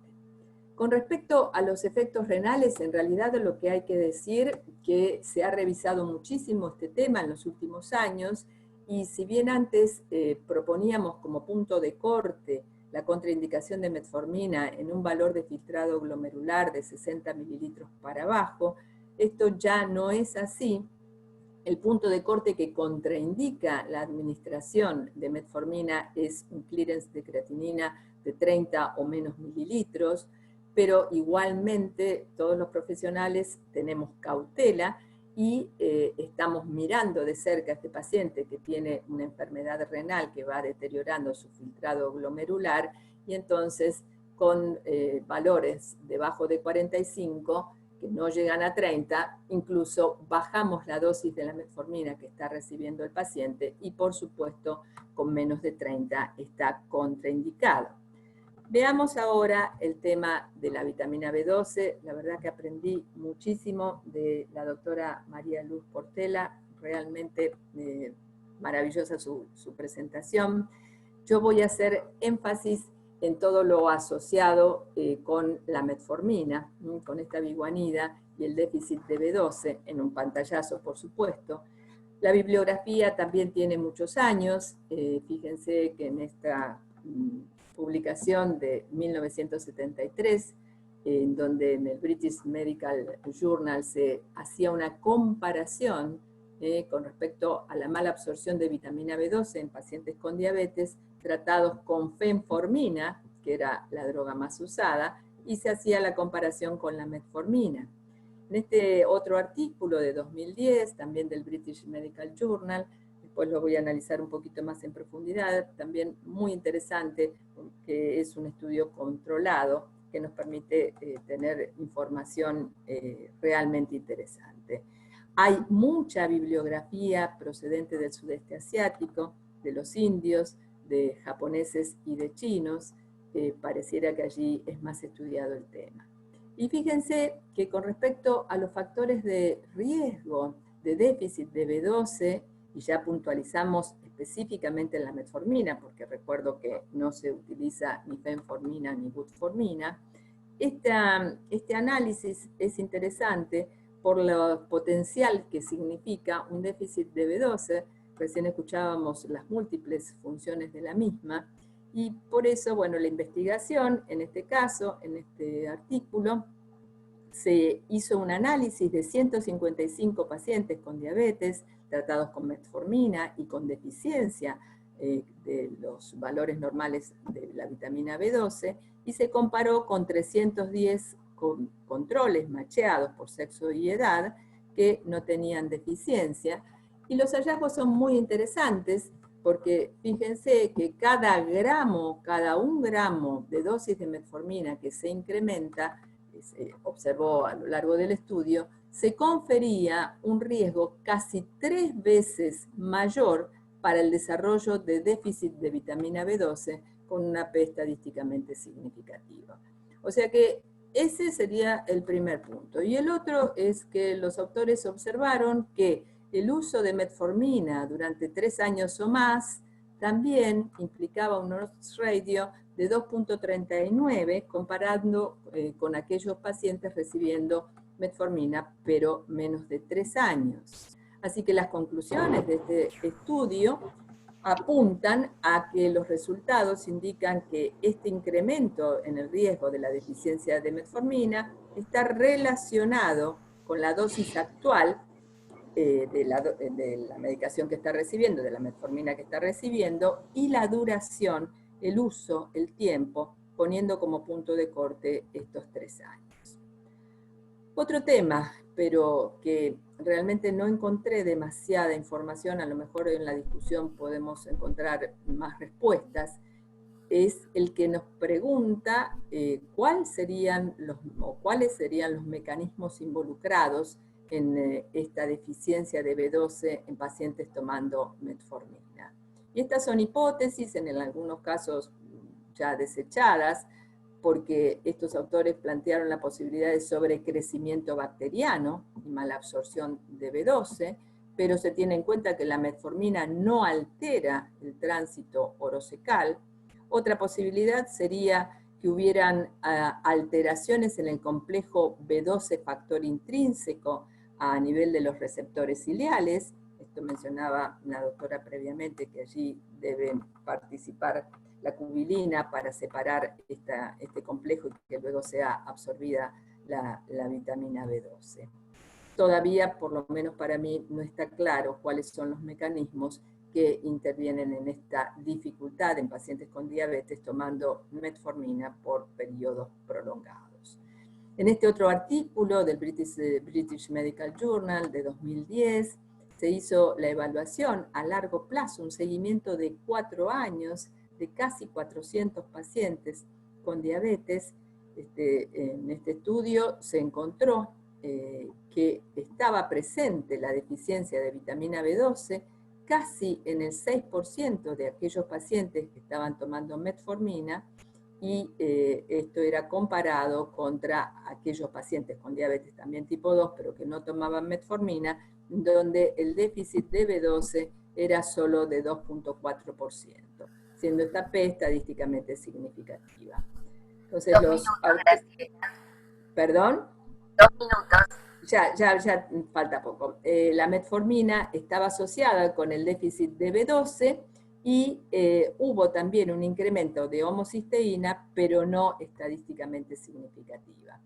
Con respecto a los efectos renales, en realidad lo que hay que decir que se ha revisado muchísimo este tema en los últimos años, y si bien antes proponíamos como punto de corte la contraindicación de metformina en un valor de filtrado glomerular de 60 mililitros para abajo, esto ya no es así. El punto de corte que contraindica la administración de metformina es un clearance de creatinina de 30 o menos mililitros, pero igualmente todos los profesionales tenemos cautela y estamos mirando de cerca a este paciente que tiene una enfermedad renal que va deteriorando su filtrado glomerular, y entonces con valores debajo de 45, que no llegan a 30, incluso bajamos la dosis de la metformina que está recibiendo el paciente, y por supuesto con menos de 30 está contraindicado. Veamos ahora el tema de la vitamina B12. La verdad que aprendí muchísimo de la doctora María Luz Portela, realmente maravillosa su presentación. Yo voy a hacer énfasis en todo lo asociado con la metformina, con esta biguanida y el déficit de B12, en un pantallazo por supuesto. La bibliografía también tiene muchos años, fíjense que en esta publicación de 1973, en donde en el British Medical Journal se hacía una comparación con respecto a la mala absorción de vitamina B12 en pacientes con diabetes tratados con fenformina, que era la droga más usada, y se hacía la comparación con la metformina. En este otro artículo de 2010, también del British Medical Journal, después lo voy a analizar un poquito más en profundidad, también muy interesante, que es un estudio controlado que nos permite tener información realmente interesante. Hay mucha bibliografía procedente del sudeste asiático, de los indios, de japoneses y de chinos. Pareciera que allí es más estudiado el tema. Y fíjense que con respecto a los factores de riesgo de déficit de B12, y ya puntualizamos específicamente en la metformina, porque recuerdo que no se utiliza ni fenformina ni butformina, este análisis es interesante por lo potencial que significa un déficit de B12. Recién escuchábamos las múltiples funciones de la misma, y por eso, bueno, la investigación, en este caso, en este artículo, se hizo un análisis de 155 pacientes con diabetes tratados con metformina y con deficiencia de los valores normales de la vitamina B12, y se comparó con 310 controles macheados por sexo y edad que no tenían deficiencia. Y los hallazgos son muy interesantes porque fíjense que cada 1 gramo de dosis de metformina que se incrementa, se observó a lo largo del estudio, se confería un riesgo casi 3 veces mayor para el desarrollo de déficit de vitamina B12 con una P estadísticamente significativa. O sea que ese sería el primer punto. Y el otro es que los autores observaron que el uso de metformina durante 3 años o más también implicaba un odds ratio de 2.39, comparando con aquellos pacientes recibiendo metformina, pero menos de 3 años. Así que las conclusiones de este estudio apuntan a que los resultados indican que este incremento en el riesgo de la deficiencia de metformina está relacionado con la dosis actual de la medicación que está recibiendo, de la metformina que está recibiendo, y la duración, el uso, el tiempo, poniendo como punto de corte estos 3 años. Otro tema, pero que realmente no encontré demasiada información, a lo mejor en la discusión podemos encontrar más respuestas, es el que nos pregunta cuáles serían los mecanismos involucrados en esta deficiencia de B12 en pacientes tomando metformina. Y estas son hipótesis, en algunos casos ya desechadas, porque estos autores plantearon la posibilidad de sobrecrecimiento bacteriano y malabsorción de B12, pero se tiene en cuenta que la metformina no altera el tránsito orocecal. Otra posibilidad sería que hubieran alteraciones en el complejo B12 factor intrínseco a nivel de los receptores ciliales. Esto mencionaba la doctora previamente, que allí deben participar la cubilina para separar este complejo y que luego sea absorbida la vitamina B12. Todavía, por lo menos para mí, no está claro cuáles son los mecanismos que intervienen en esta dificultad en pacientes con diabetes tomando metformina por periodos prolongados. En este otro artículo del British Medical Journal de 2010, se hizo la evaluación a largo plazo, un seguimiento de 4 años de casi 400 pacientes con diabetes. En este estudio se encontró que estaba presente la deficiencia de vitamina B12 casi en el 6% de aquellos pacientes que estaban tomando metformina, y esto era comparado contra aquellos pacientes con diabetes también tipo 2, pero que no tomaban metformina, donde el déficit de B12 era solo de 2.4%, siendo esta P estadísticamente significativa. Entonces, 2 minutos, gracias. ¿Perdón? 2 minutos. Ya falta poco. La metformina estaba asociada con el déficit de B12 y hubo también un incremento de homocisteína, pero no estadísticamente significativa.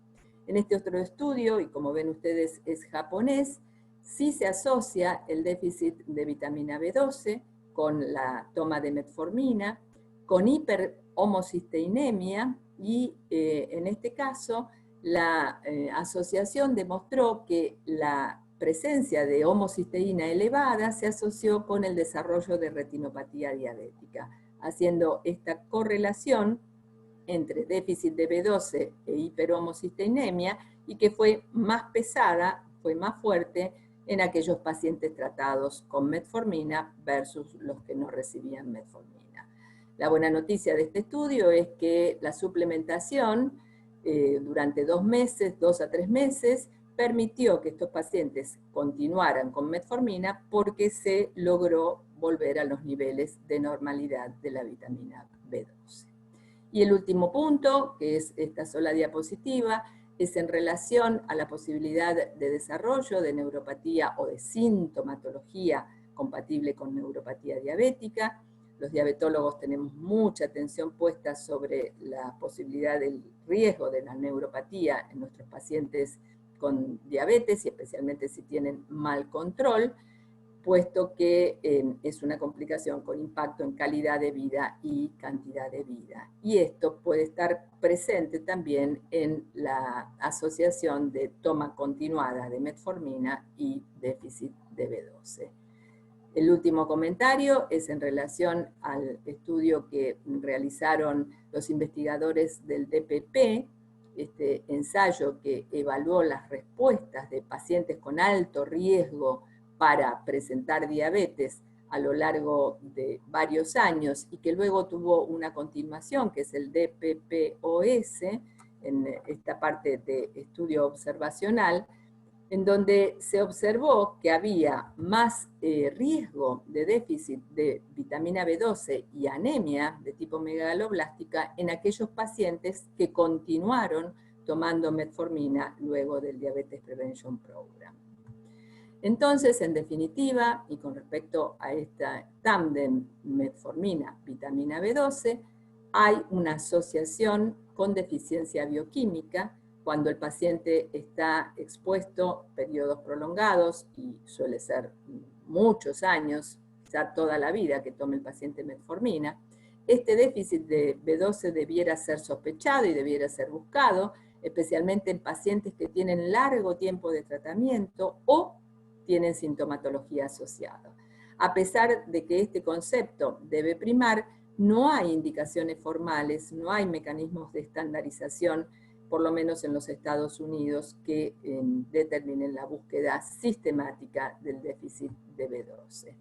En este otro estudio, y como ven ustedes es japonés, sí se asocia el déficit de vitamina B12 con la toma de metformina, con hiperhomocisteinemia, y en este caso la asociación demostró que la presencia de homocisteína elevada se asoció con el desarrollo de retinopatía diabética, haciendo esta correlación entre déficit de B12 e hiperhomocisteinemia, y que fue más pesada, fue más fuerte en aquellos pacientes tratados con metformina versus los que no recibían metformina. La buena noticia de este estudio es que la suplementación durante 2 a 3 meses permitió que estos pacientes continuaran con metformina, porque se logró volver a los niveles de normalidad de la vitamina B12. Y el último punto, que es esta sola diapositiva, es en relación a la posibilidad de desarrollo de neuropatía o de sintomatología compatible con neuropatía diabética. Los diabetólogos tenemos mucha atención puesta sobre la posibilidad del riesgo de la neuropatía en nuestros pacientes con diabetes y especialmente si tienen mal control, puesto que es una complicación con impacto en calidad de vida y cantidad de vida. Y esto puede estar presente también en la asociación de toma continuada de metformina y déficit de B12. El último comentario es en relación al estudio que realizaron los investigadores del DPP, este ensayo que evaluó las respuestas de pacientes con alto riesgo para presentar diabetes a lo largo de varios años y que luego tuvo una continuación, que es el DPPOS, en esta parte de estudio observacional, en donde se observó que había más riesgo de déficit de vitamina B12 y anemia de tipo megaloblástica en aquellos pacientes que continuaron tomando metformina luego del Diabetes Prevention Program. Entonces, en definitiva, y con respecto a esta tándem metformina-vitamina B12, hay una asociación con deficiencia bioquímica cuando el paciente está expuesto periodos prolongados, y suele ser muchos años, quizá toda la vida que tome el paciente metformina. Este déficit de B12 debiera ser sospechado y debiera ser buscado, especialmente en pacientes que tienen largo tiempo de tratamiento o tienen sintomatología asociada. A pesar de que este concepto debe primar, no hay indicaciones formales, no hay mecanismos de estandarización, por lo menos en los Estados Unidos, que determinen la búsqueda sistemática del déficit de B12.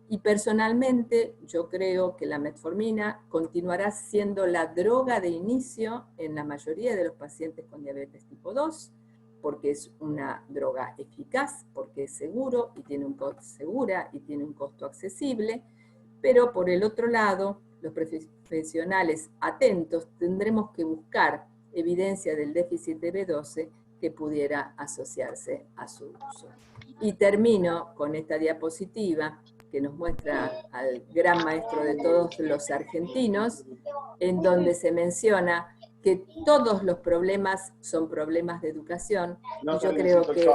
Y personalmente yo creo que la metformina continuará siendo la droga de inicio en la mayoría de los pacientes con diabetes tipo 2, porque es una droga eficaz, porque es seguro y tiene un costo accesible, pero por el otro lado, los profesionales atentos tendremos que buscar evidencia del déficit de B12 que pudiera asociarse a su uso. Y termino con esta diapositiva que nos muestra al gran maestro de todos los argentinos, en donde se menciona que todos los problemas son problemas de educación, y yo creo que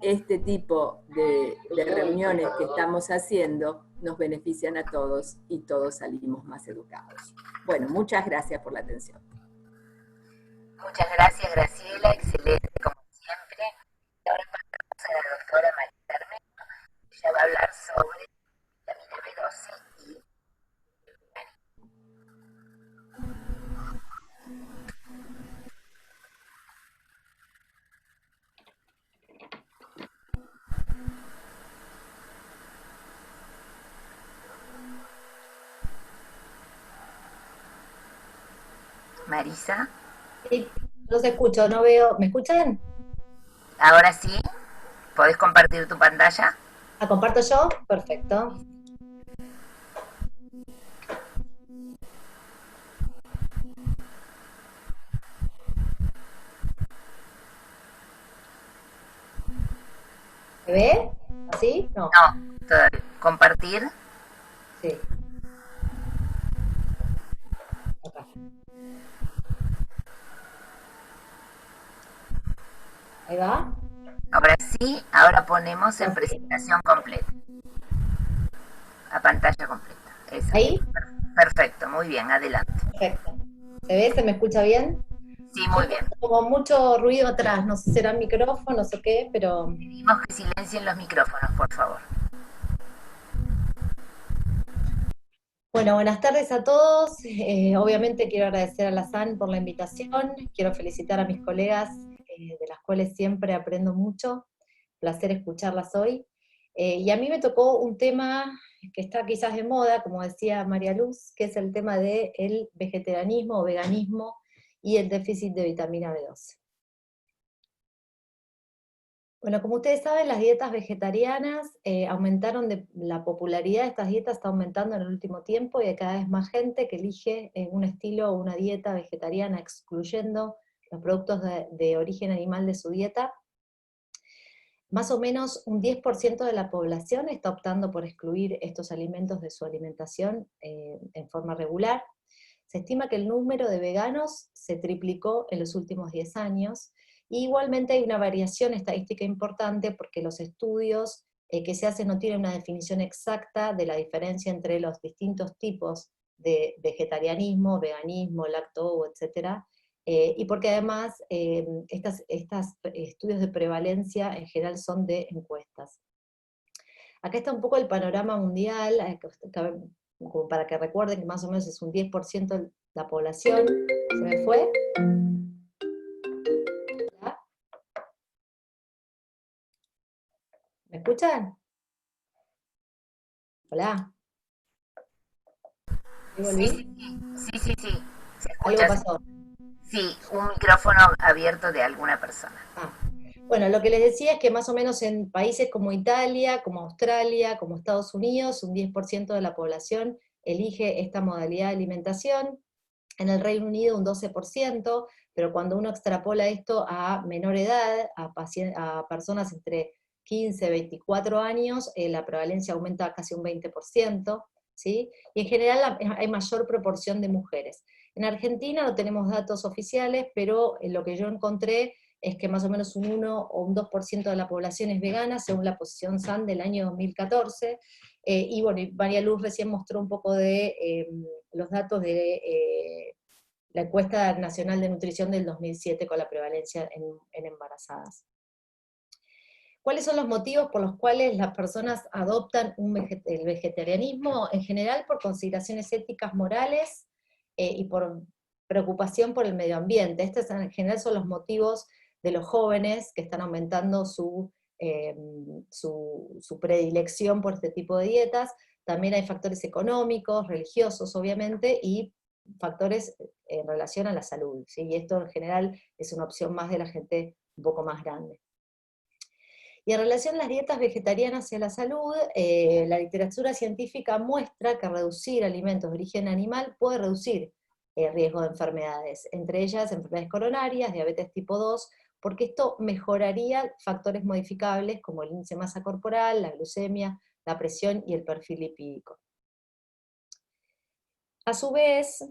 este tipo de reuniones que estamos haciendo nos benefician a todos y todos salimos más educados. Bueno, muchas gracias por la atención. Muchas gracias, Graciela, excelente como siempre. Y ahora pasamos a la doctora María Carmelo, ella va a hablar sobre vitamina B12 y Marisa. Sí, los escucho, no veo. ¿Me escuchan? Ahora sí, ¿podés compartir tu pantalla? ¿La comparto yo? Perfecto. ¿Se ve? ¿Así? No. No, todavía. ¿Compartir? Sí. Acá. Ahí va. Ahora sí, ahora ponemos en Ok. presentación completa. La pantalla completa. Eso. ¿Ahí? Perfecto, muy bien, adelante. Perfecto. ¿Se ve? ¿Se me escucha bien? Sí, muy bien. Como mucho ruido atrás, no sé si será micrófono o qué, pero... Pedimos que silencien los micrófonos, por favor. Bueno, buenas tardes a todos. Obviamente quiero agradecer a la SAN por la invitación, quiero felicitar a mis colegas, de las cuales siempre aprendo mucho, placer escucharlas hoy. Y a mí me tocó un tema que está quizás de moda, como decía María Luz, que es el tema del vegetarianismo o veganismo y el déficit de vitamina B12. Bueno, como ustedes saben, las dietas vegetarianas la popularidad de estas dietas está aumentando en el último tiempo y hay cada vez más gente que elige un estilo o una dieta vegetariana excluyendo los productos de origen animal de su dieta. Más o menos un 10% de la población está optando por excluir estos alimentos de su alimentación en forma regular. Se estima que el número de veganos se triplicó en los últimos 10 años, y igualmente hay una variación estadística importante porque los estudios que se hacen no tienen una definición exacta de la diferencia entre los distintos tipos de vegetarianismo, veganismo, lacto, etcétera, y porque además estos estudios de prevalencia en general son de encuestas. Acá está un poco el panorama mundial, como para que recuerden que más o menos es un 10% de la población. ¿Se me fue? ¿Ya? ¿Me escuchan? Hola. Sí, sí. Se Algo escucha. pasó. Sí, un micrófono abierto de alguna persona. Bueno, lo que les decía es que más o menos en países como Italia, como Australia, como Estados Unidos, un 10% de la población elige esta modalidad de alimentación. En el Reino Unido un 12%, pero cuando uno extrapola esto a menor edad, a personas entre 15 y 24 años, la prevalencia aumenta a casi un 20%, ¿sí? Y en general hay mayor proporción de mujeres. En Argentina no tenemos datos oficiales, pero lo que yo encontré es que más o menos un 1 o un 2% de la población es vegana, según la posición SAN del año 2014, y bueno, María Luz recién mostró un poco de los datos de la encuesta nacional de nutrición del 2007 con la prevalencia en embarazadas. ¿Cuáles son los motivos por los cuales las personas adoptan el vegetarianismo? En general por consideraciones éticas, morales y por preocupación por el medio ambiente. Estos en general son los motivos de los jóvenes que están aumentando su predilección por este tipo de dietas. También hay factores económicos, religiosos obviamente, y factores en relación a la salud, ¿sí? Y esto en general es una opción más de la gente un poco más grande. Y en relación a las dietas vegetarianas y a la salud, la literatura científica muestra que reducir alimentos de origen animal puede reducir el riesgo de enfermedades, entre ellas enfermedades coronarias, diabetes tipo 2, porque esto mejoraría factores modificables como el índice de masa corporal, la glucemia, la presión y el perfil lipídico. A su vez,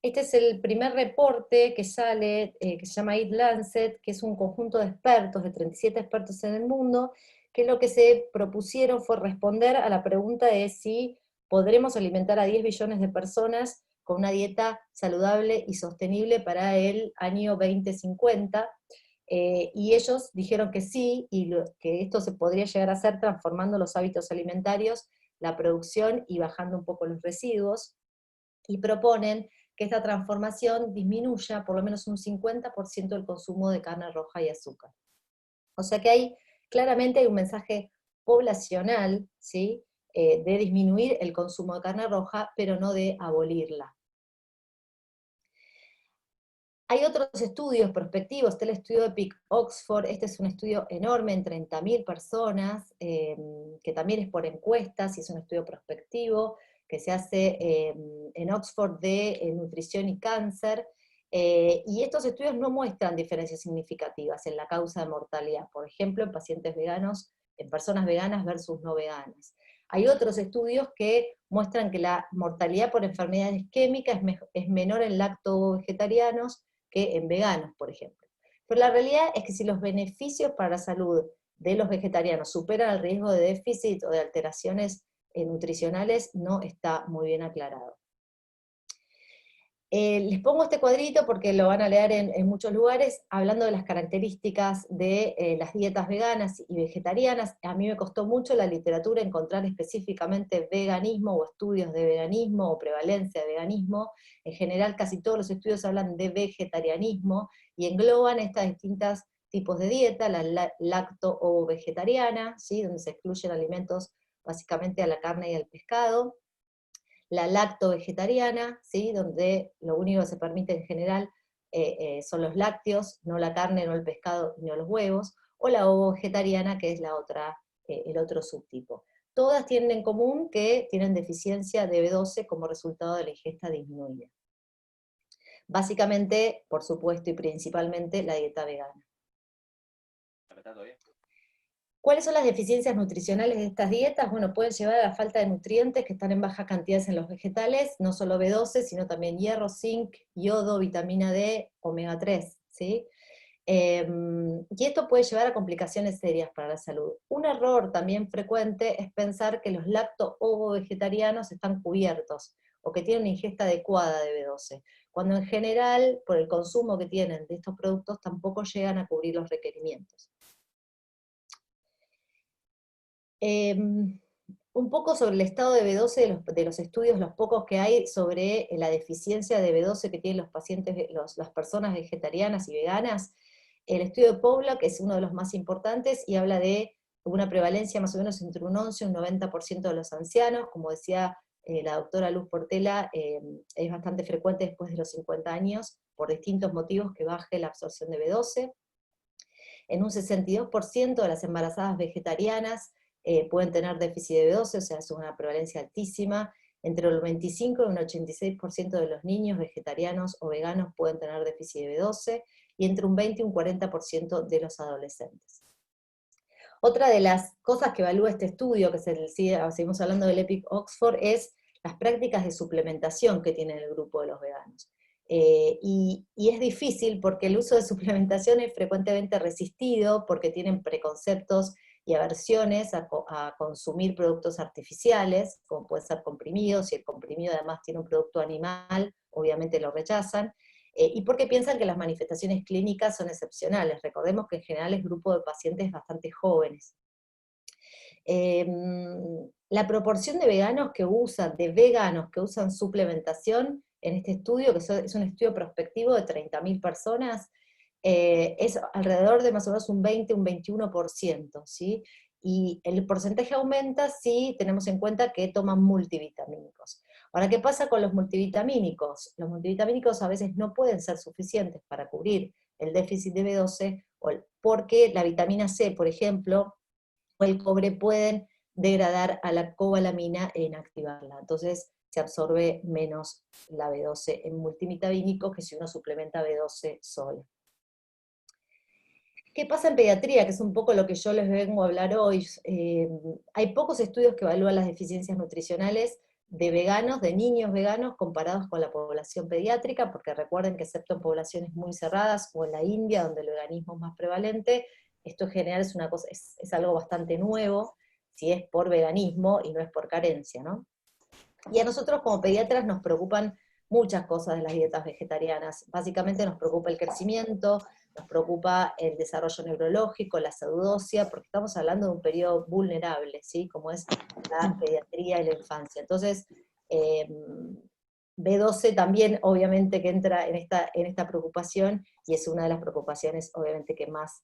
este es el primer reporte que sale, que se llama Eat Lancet, que es un conjunto de expertos, de 37 expertos en el mundo, que lo que se propusieron fue responder a la pregunta de si podremos alimentar a 10 billones de personas con una dieta saludable y sostenible para el año 2050, y ellos dijeron que sí, y que esto se podría llegar a hacer transformando los hábitos alimentarios, la producción y bajando un poco los residuos, y proponen que esta transformación disminuya por lo menos un 50% el consumo de carne roja y azúcar. O sea que claramente hay un mensaje poblacional, ¿sí? De disminuir el consumo de carne roja, pero no de abolirla. Hay otros estudios prospectivos, está el estudio EPIC Oxford, este es un estudio enorme en 30.000 personas, que también es por encuestas y es un estudio prospectivo, que se hace en Oxford de nutrición y cáncer, y estos estudios no muestran diferencias significativas en la causa de mortalidad, por ejemplo, en pacientes veganos, en personas veganas versus no veganas. Hay otros estudios que muestran que la mortalidad por enfermedades isquémicas es menor en lacto-vegetarianos que en veganos, por ejemplo. Pero la realidad es que si los beneficios para la salud de los vegetarianos superan el riesgo de déficit o de alteraciones nutricionales, no está muy bien aclarado. Les pongo este cuadrito porque lo van a leer en muchos lugares, hablando de las características de las dietas veganas y vegetarianas. A mí me costó mucho la literatura encontrar específicamente veganismo o estudios de veganismo o prevalencia de veganismo. En general casi todos los estudios hablan de vegetarianismo y engloban estas distintas tipos de dieta, la lacto o vegetariana, ¿sí? Donde se excluyen alimentos básicamente a la carne y al pescado, la lacto-vegetariana, ¿sí? Donde lo único que se permite en general son los lácteos, no la carne, no el pescado, ni los huevos, o la ovo-vegetariana, que es el otro subtipo. Todas tienen en común que tienen deficiencia de B12 como resultado de la ingesta disminuida. Básicamente, por supuesto y principalmente, la dieta vegana. ¿Cuáles son las deficiencias nutricionales de estas dietas? Bueno, pueden llevar a la falta de nutrientes que están en bajas cantidades en los vegetales, no solo B12, sino también hierro, zinc, yodo, vitamina D, omega 3, ¿sí? Y esto puede llevar a complicaciones serias para la salud. Un error también frecuente es pensar que los lacto-ovo-vegetarianos están cubiertos, o que tienen una ingesta adecuada de B12, cuando en general, por el consumo que tienen de estos productos, tampoco llegan a cubrir los requerimientos. Un poco sobre el estado de B12 de los estudios, los pocos que hay sobre la deficiencia de B12 que tienen los pacientes, las personas vegetarianas y veganas. El estudio de Pollack es uno de los más importantes y habla de una prevalencia más o menos entre un 11 y un 90% de los ancianos. Como decía la doctora Luz Portela, es bastante frecuente después de los 50 años, por distintos motivos, que baje la absorción de B12. En un 62% de las embarazadas vegetarianas pueden tener déficit de B12, o sea, es una prevalencia altísima. Entre el 25 y un 86% de los niños vegetarianos o veganos pueden tener déficit de B12, y entre un 20 y un 40% de los adolescentes. Otra de las cosas que evalúa este estudio, que seguimos hablando del EPIC Oxford, es las prácticas de suplementación que tiene el grupo de los veganos. Y es difícil porque el uso de suplementación es frecuentemente resistido, porque tienen preconceptos y aversiones a consumir productos artificiales, como pueden ser comprimidos. Si el comprimido además tiene un producto animal, obviamente lo rechazan, y porque piensan que las manifestaciones clínicas son excepcionales. Recordemos que en general es grupo de pacientes bastante jóvenes. La proporción de veganos que usan suplementación en este estudio, que es un estudio prospectivo de 30.000 personas, es alrededor de más o menos un 20, un 21%, ¿sí? Y el porcentaje aumenta si tenemos en cuenta que toman multivitamínicos. Ahora, ¿qué pasa con los multivitamínicos? Los multivitamínicos a veces no pueden ser suficientes para cubrir el déficit de B12, porque la vitamina C, por ejemplo, o el cobre pueden degradar a la cobalamina e inactivarla. Entonces se absorbe menos la B12 en multivitamínicos que si uno suplementa B12 solo. ¿Qué pasa en pediatría? Que es un poco lo que yo les vengo a hablar hoy. Hay pocos estudios que evalúan las deficiencias nutricionales de veganos, de niños veganos, comparados con la población pediátrica, porque recuerden que excepto en poblaciones muy cerradas, o en la India, donde el veganismo es más prevalente, esto en general es algo bastante nuevo, si es por veganismo y no es por carencia, ¿no? Y a nosotros como pediatras nos preocupan muchas cosas de las dietas vegetarianas. Básicamente nos preocupa el crecimiento, nos preocupa el desarrollo neurológico, la salud ósea, porque estamos hablando de un periodo vulnerable, ¿sí? Como es la pediatría y la infancia. Entonces, B12 también obviamente que entra en esta preocupación, y es una de las preocupaciones obviamente que más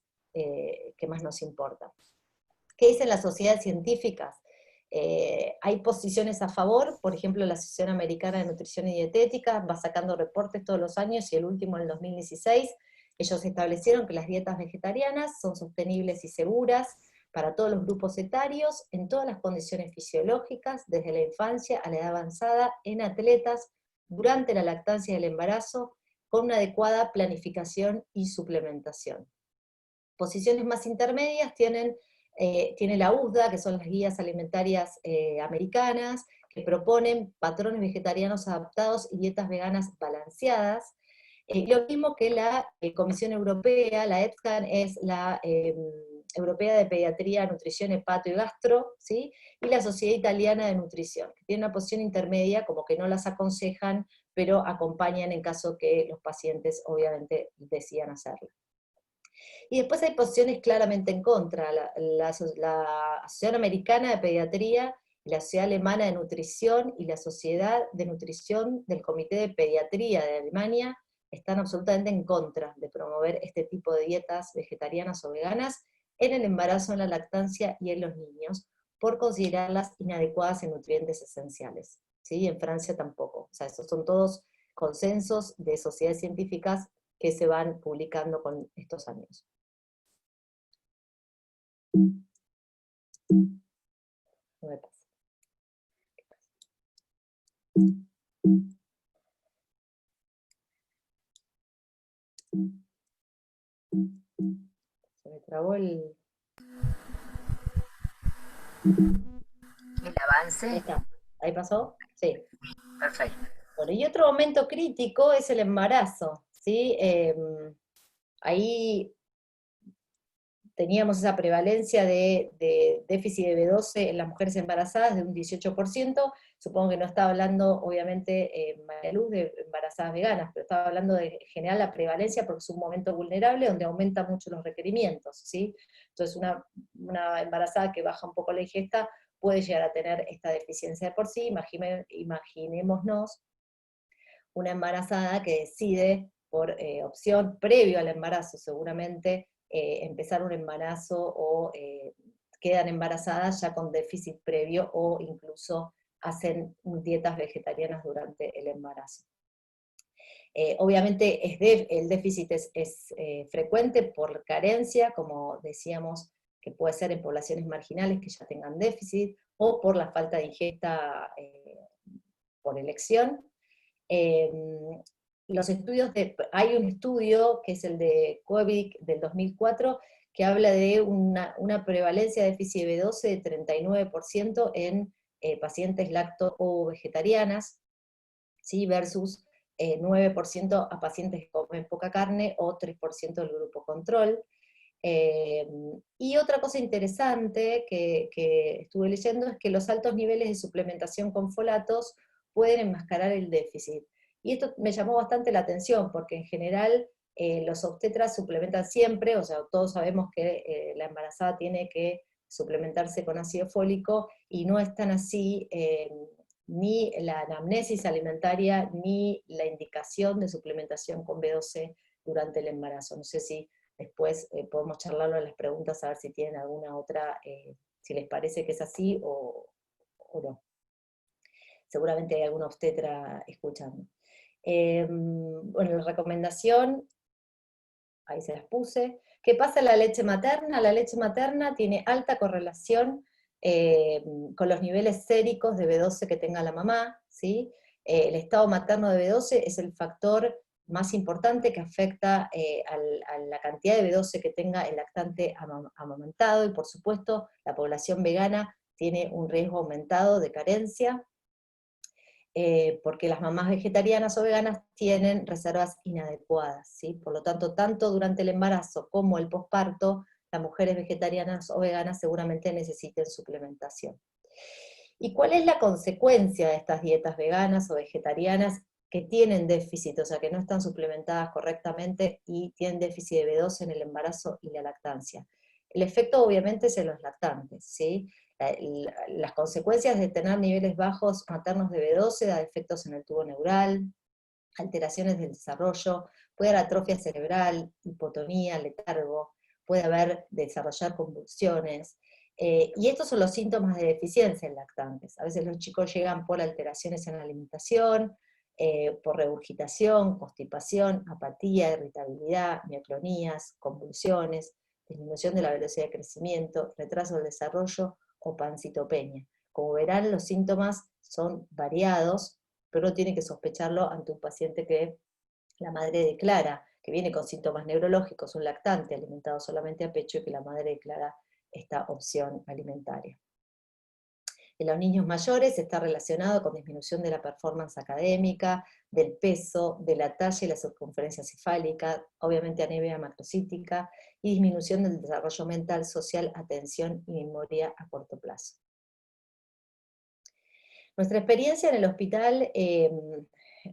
nos importa. ¿Qué dicen las sociedades científicas? Hay posiciones a favor, por ejemplo la Asociación Americana de Nutrición y Dietética va sacando reportes todos los años, y el último en el 2016, ellos establecieron que las dietas vegetarianas son sostenibles y seguras para todos los grupos etarios, en todas las condiciones fisiológicas, desde la infancia a la edad avanzada, en atletas, durante la lactancia y el embarazo, con una adecuada planificación y suplementación. Posiciones más intermedias tiene la USDA, que son las guías alimentarias americanas, que proponen patrones vegetarianos adaptados y dietas veganas balanceadas. Lo mismo que la Comisión Europea, la EFCAN es la Europea de Pediatría, Nutrición, Hepato y Gastro, ¿sí? Y la Sociedad Italiana de Nutrición, que tiene una posición intermedia, como que no las aconsejan, pero acompañan en caso que los pacientes obviamente decidan hacerlo. Y después hay posiciones claramente en contra. La Asociación Americana de Pediatría, la Sociedad Alemana de Nutrición y la Sociedad de Nutrición del Comité de Pediatría de Alemania están absolutamente en contra de promover este tipo de dietas vegetarianas o veganas en el embarazo, en la lactancia y en los niños, por considerarlas inadecuadas en nutrientes esenciales. ¿Sí? En Francia tampoco. O sea, estos son todos consensos de sociedades científicas que se van publicando con estos años. No me pasa. Se me trabó el... ¿El avance? Ahí está. ¿Ahí pasó? Sí. Perfecto. Bueno, y otro momento crítico es el embarazo, ¿sí? Ahí teníamos esa prevalencia de déficit de B12 en las mujeres embarazadas de un 18%, supongo que no estaba hablando, obviamente, María Luz, de embarazadas veganas, pero estaba hablando de en general la prevalencia porque es un momento vulnerable donde aumentan mucho los requerimientos, ¿sí? Entonces una embarazada que baja un poco la ingesta puede llegar a tener esta deficiencia de por sí. Imaginémonos una embarazada que decide por opción previo al embarazo seguramente empezar un embarazo o quedan embarazadas ya con déficit previo o incluso hacen dietas vegetarianas durante el embarazo. Obviamente el déficit es frecuente por carencia, como decíamos, que puede ser en poblaciones marginales que ya tengan déficit, o por la falta de ingesta por elección. Los estudios hay un estudio que es el de Koenig del 2004 que habla de una prevalencia de déficit de B12 de 39% en pacientes lacto o vegetarianas, ¿sí? Versus 9% a pacientes que comen poca carne o 3% del grupo control. Y otra cosa interesante que estuve leyendo es que los altos niveles de suplementación con folatos pueden enmascarar el déficit. Y esto me llamó bastante la atención, porque en general los obstetras suplementan siempre, o sea, todos sabemos que la embarazada tiene que suplementarse con ácido fólico, y no es tan así ni la anamnesis alimentaria, ni la indicación de suplementación con B12 durante el embarazo. No sé si después podemos charlarlo en las preguntas a ver si tienen alguna otra, si les parece que es así o no. Seguramente hay alguna obstetra escuchando. Bueno, la recomendación, ahí se las puse. ¿Qué pasa en la leche materna? La leche materna tiene alta correlación con los niveles séricos de B12 que tenga la mamá, ¿sí? El estado materno de B12 es el factor más importante que afecta a la cantidad de B12 que tenga el lactante amamantado, y por supuesto la población vegana tiene un riesgo aumentado de carencia, porque las mamás vegetarianas o veganas tienen reservas inadecuadas, ¿sí? Por lo tanto, tanto durante el embarazo como el posparto, las mujeres vegetarianas o veganas seguramente necesiten suplementación. ¿Y cuál es la consecuencia de estas dietas veganas o vegetarianas que tienen déficit, o sea, que no están suplementadas correctamente y tienen déficit de B12 en el embarazo y la lactancia? El efecto obviamente es en los lactantes, ¿sí? Las consecuencias de tener niveles bajos maternos de B12 da efectos en el tubo neural, alteraciones del desarrollo, puede haber atrofia cerebral, hipotonía, letargo, puede haber desarrollar convulsiones, y estos son los síntomas de deficiencia en lactantes. A veces los chicos llegan por alteraciones en la alimentación, por regurgitación, constipación, apatía, irritabilidad, mioclonías, convulsiones, disminución de la velocidad de crecimiento, retraso del desarrollo o pancitopenia. Como verán, los síntomas son variados, pero uno tiene que sospecharlo ante un paciente que la madre declara que viene con síntomas neurológicos, un lactante alimentado solamente a pecho, y que la madre declara esta opción alimentaria. En los niños mayores está relacionado con disminución de la performance académica, del peso, de la talla y la circunferencia cefálica, obviamente anemia macrocítica, y disminución del desarrollo mental, social, atención y memoria a corto plazo. Nuestra experiencia en el hospital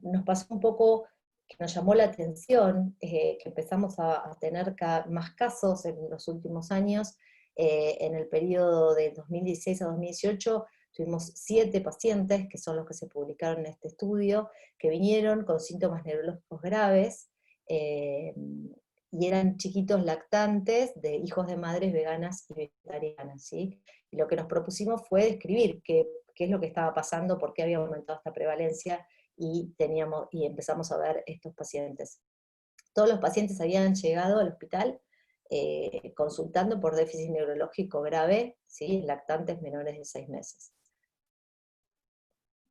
nos pasó un poco que nos llamó la atención, que empezamos a tener más casos en los últimos años. En el periodo de 2016 a 2018 tuvimos 7 pacientes, que son los que se publicaron en este estudio, que vinieron con síntomas neurológicos graves, y eran chiquitos lactantes de hijos de madres veganas y vegetarianas, ¿sí? Y lo que nos propusimos fue describir qué es lo que estaba pasando, por qué había aumentado esta prevalencia, y empezamos a ver estos pacientes. Todos los pacientes habían llegado al hospital consultando por déficit neurológico grave, ¿sí? En lactantes menores de 6 meses.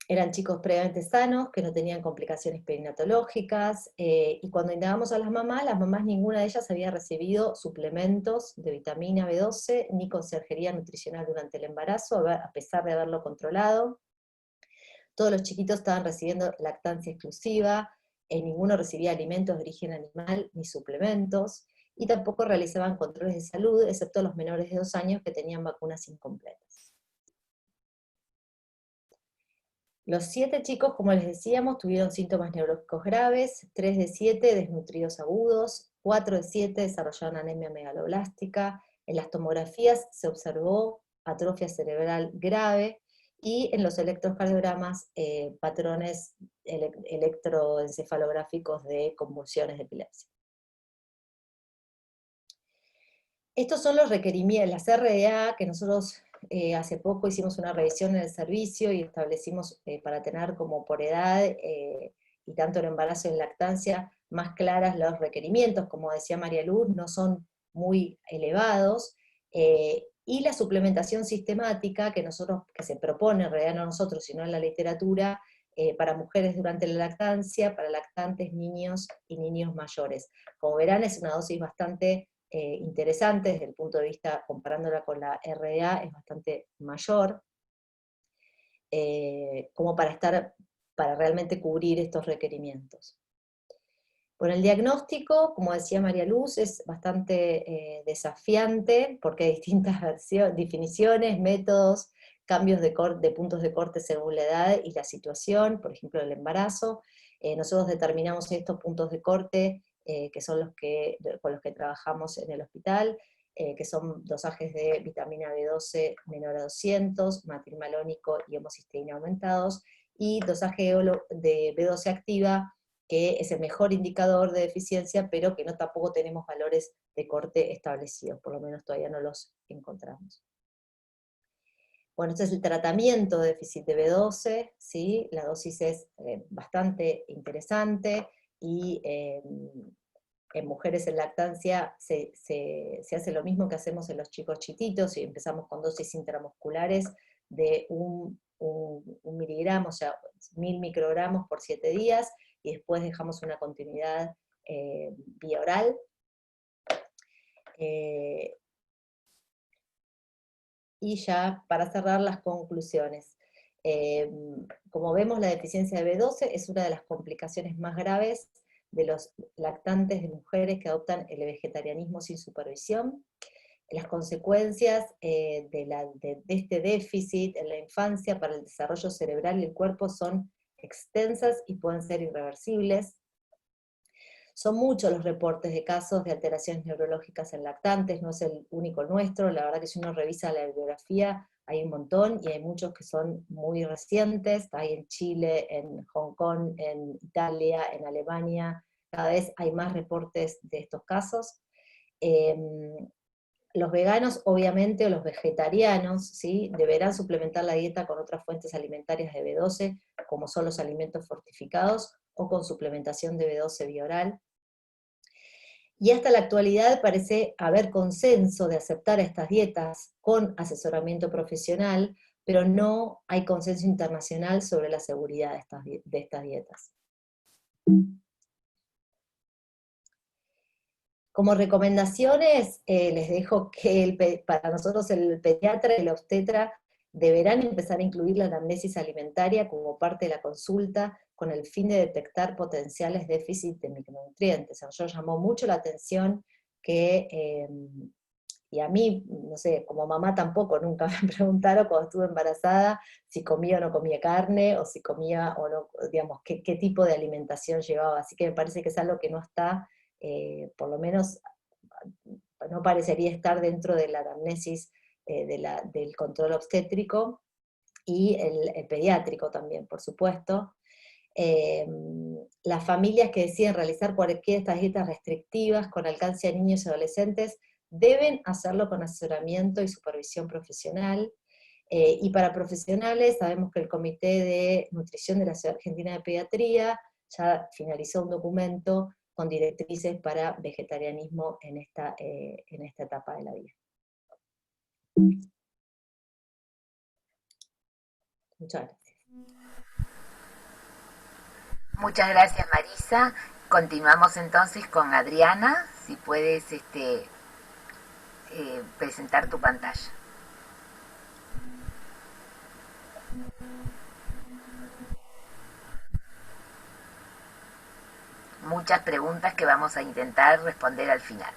Eran chicos previamente sanos, que no tenían complicaciones perinatológicas, y cuando indagamos a las mamás ninguna de ellas había recibido suplementos de vitamina B12, ni conserjería nutricional durante el embarazo, a pesar de haberlo controlado. Todos los chiquitos estaban recibiendo lactancia exclusiva, ninguno recibía alimentos de origen animal ni suplementos, y tampoco realizaban controles de salud, excepto los menores de 2 años que tenían vacunas incompletas. Los 7 chicos, como les decíamos, tuvieron síntomas neurológicos graves, 3 de 7 desnutridos agudos, 4 de 7 desarrollaron anemia megaloblástica, en las tomografías se observó atrofia cerebral grave, y en los electrocardiogramas patrones electroencefalográficos de convulsiones de epilepsia. Estos son los requerimientos, las RDA, que nosotros hace poco hicimos una revisión en el servicio y establecimos para tener como por edad, y tanto en embarazo y en lactancia, más claras los requerimientos, como decía María Luz, no son muy elevados, y la suplementación sistemática que se propone, en realidad no nosotros, sino en la literatura, para mujeres durante la lactancia, para lactantes, niños y niños mayores. Como verán, es una dosis bastante interesante desde el punto de vista, comparándola con la RDA, es bastante mayor, como para realmente cubrir estos requerimientos. Bueno, el diagnóstico, como decía María Luz, es bastante desafiante, porque hay distintas definiciones, métodos, cambios de puntos de corte según la edad y la situación, por ejemplo el embarazo. Nosotros determinamos estos puntos de corte, que son con los que trabajamos en el hospital, que son dosajes de vitamina B12 menor a 200, matilmalónico y homocisteína aumentados, y dosaje de B12 activa, que es el mejor indicador de deficiencia, pero que tampoco tenemos valores de corte establecidos, por lo menos todavía no los encontramos. Bueno, este es el tratamiento de déficit de B12, ¿sí? La dosis es bastante interesante, y en mujeres en lactancia se hace lo mismo que hacemos en los chicos chiquitos, y empezamos con dosis intramusculares de 1 miligramo, o sea, 1000 microgramos por 7 días, y después dejamos una continuidad vía oral. Y ya para cerrar las conclusiones. Como vemos, la deficiencia de B12 es una de las complicaciones más graves de los lactantes de mujeres que adoptan el vegetarianismo sin supervisión. Las consecuencias de este déficit en la infancia para el desarrollo cerebral y el cuerpo son extensas y pueden ser irreversibles. Son muchos los reportes de casos de alteraciones neurológicas en lactantes, no es el único nuestro, la verdad que si uno revisa la bibliografía hay un montón, y hay muchos que son muy recientes, hay en Chile, en Hong Kong, en Italia, en Alemania, cada vez hay más reportes de estos casos. Los veganos, obviamente, o los vegetarianos, ¿sí? Deberán suplementar la dieta con otras fuentes alimentarias de B12, como son los alimentos fortificados, o con suplementación de B12 vía oral. Y hasta la actualidad parece haber consenso de aceptar estas dietas con asesoramiento profesional, pero no hay consenso internacional sobre la seguridad de estas dietas. Como recomendaciones, les dejo que para nosotros el pediatra y el obstetra deberán empezar a incluir la anamnesis alimentaria como parte de la consulta, con el fin de detectar potenciales déficits de micronutrientes. A nosotros llamó mucho la atención que, y a mí, no sé, como mamá tampoco, nunca me preguntaron cuando estuve embarazada si comía o no comía carne, o si comía o no, digamos, qué tipo de alimentación llevaba. Así que me parece que es algo que no está, por lo menos, no parecería estar dentro de la anamnesis del control obstétrico, y el pediátrico también, por supuesto. Las familias que deciden realizar cualquiera de estas dietas restrictivas con alcance a niños y adolescentes deben hacerlo con asesoramiento y supervisión profesional. Y para profesionales, sabemos que el Comité de Nutrición de la Sociedad Argentina de Pediatría ya finalizó un documento con directrices para vegetarianismo en esta etapa de la vida. Muchas gracias. Muchas gracias, Marisa. Continuamos entonces con Adriana, si puedes presentar tu pantalla. Muchas preguntas que vamos a intentar responder al final.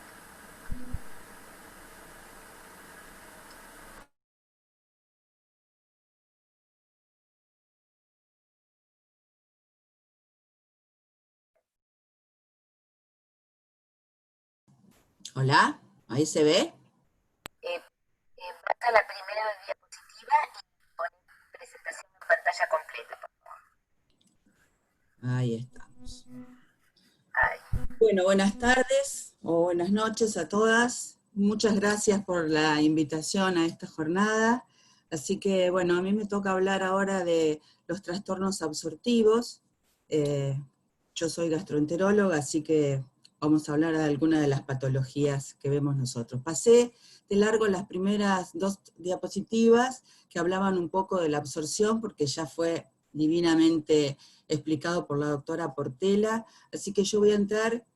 Hola, ¿ahí se ve? Pasa la primera diapositiva y pon presentación en pantalla completa, por favor. Ahí estamos. Ahí. Bueno, buenas tardes o buenas noches a todas. Muchas gracias por la invitación a esta jornada. Así que, bueno, a mí me toca hablar ahora de los trastornos absortivos. Yo soy gastroenteróloga, así que vamos a hablar de algunas de las patologías que vemos nosotros. Pasé de largo las primeras 2 diapositivas que hablaban un poco de la absorción, porque ya fue divinamente explicado por la doctora Portela, así que yo voy a entrar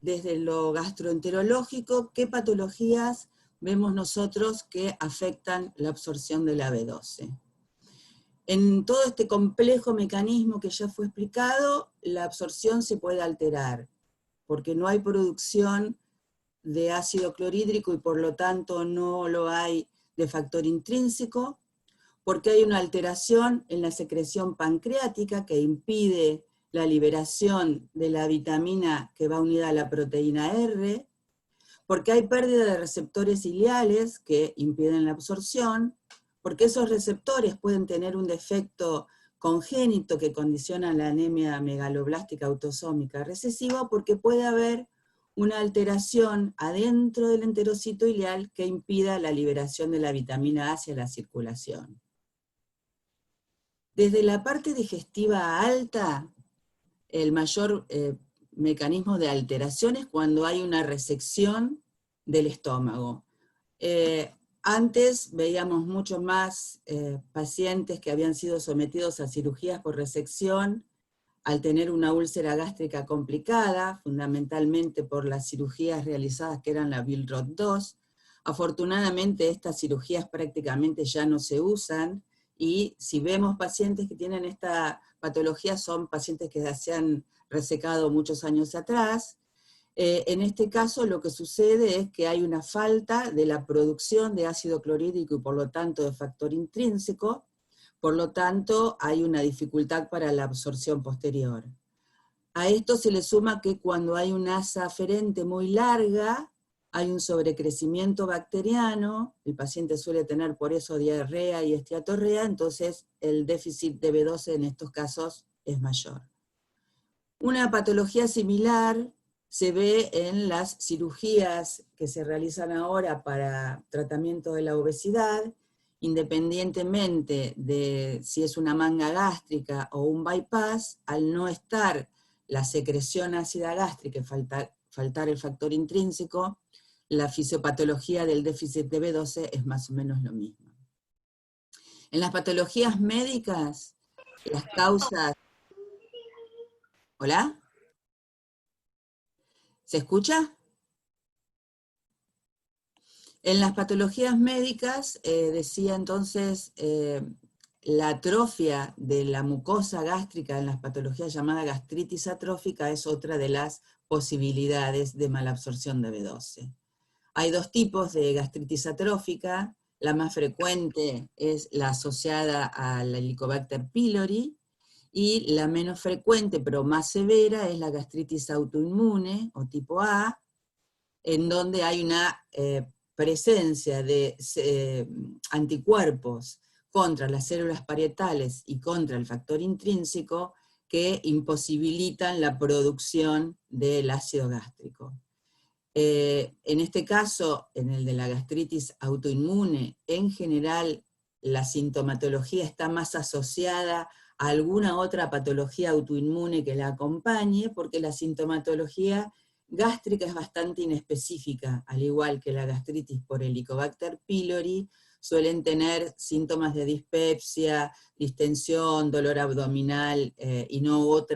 desde lo gastroenterológico, qué patologías vemos nosotros que afectan la absorción de la B12. En todo este complejo mecanismo que ya fue explicado, la absorción se puede alterar, porque no hay producción de ácido clorhídrico y por lo tanto no lo hay de factor intrínseco, porque hay una alteración en la secreción pancreática que impide la liberación de la vitamina que va unida a la proteína R, porque hay pérdida de receptores ileales que impiden la absorción, porque esos receptores pueden tener un defecto congénito que condiciona la anemia megaloblástica autosómica recesiva, porque puede haber una alteración adentro del enterocito ileal que impida la liberación de la vitamina A hacia la circulación. Desde la parte digestiva alta, el mayor mecanismo de alteración es cuando hay una resección del estómago. Antes veíamos mucho más pacientes que habían sido sometidos a cirugías por resección al tener una úlcera gástrica complicada, fundamentalmente por las cirugías realizadas que eran la Billroth 2. Afortunadamente estas cirugías prácticamente ya no se usan, y si vemos pacientes que tienen esta patología son pacientes que se han resecado muchos años atrás. En este caso lo que sucede es que hay una falta de la producción de ácido clorhídrico y por lo tanto de factor intrínseco, por lo tanto hay una dificultad para la absorción posterior. A esto se le suma que cuando hay una asa aferente muy larga, hay un sobrecrecimiento bacteriano, el paciente suele tener por eso diarrea y esteatorrea, entonces el déficit de B12 en estos casos es mayor. Una patología similar se ve en las cirugías que se realizan ahora para tratamiento de la obesidad, independientemente de si es una manga gástrica o un bypass, al no estar la secreción ácida gástrica y faltar el factor intrínseco, la fisiopatología del déficit de B12 es más o menos lo mismo. En las patologías médicas, las causas... ¿Hola? ¿Se escucha? En las patologías médicas, decía entonces, la atrofia de la mucosa gástrica en las patologías llamadas gastritis atrófica es otra de las posibilidades de malabsorción de B12. Hay 2 tipos de gastritis atrófica, la más frecuente es la asociada al Helicobacter pylori, y la menos frecuente pero más severa es la gastritis autoinmune o tipo A, en donde hay una presencia de anticuerpos contra las células parietales y contra el factor intrínseco que imposibilitan la producción del ácido gástrico. En este caso, en el de la gastritis autoinmune, en general la sintomatología está más asociada a alguna otra patología autoinmune que la acompañe, porque la sintomatología gástrica es bastante inespecífica, al igual que la gastritis por Helicobacter pylori, suelen tener síntomas de dispepsia, distensión, dolor abdominal y no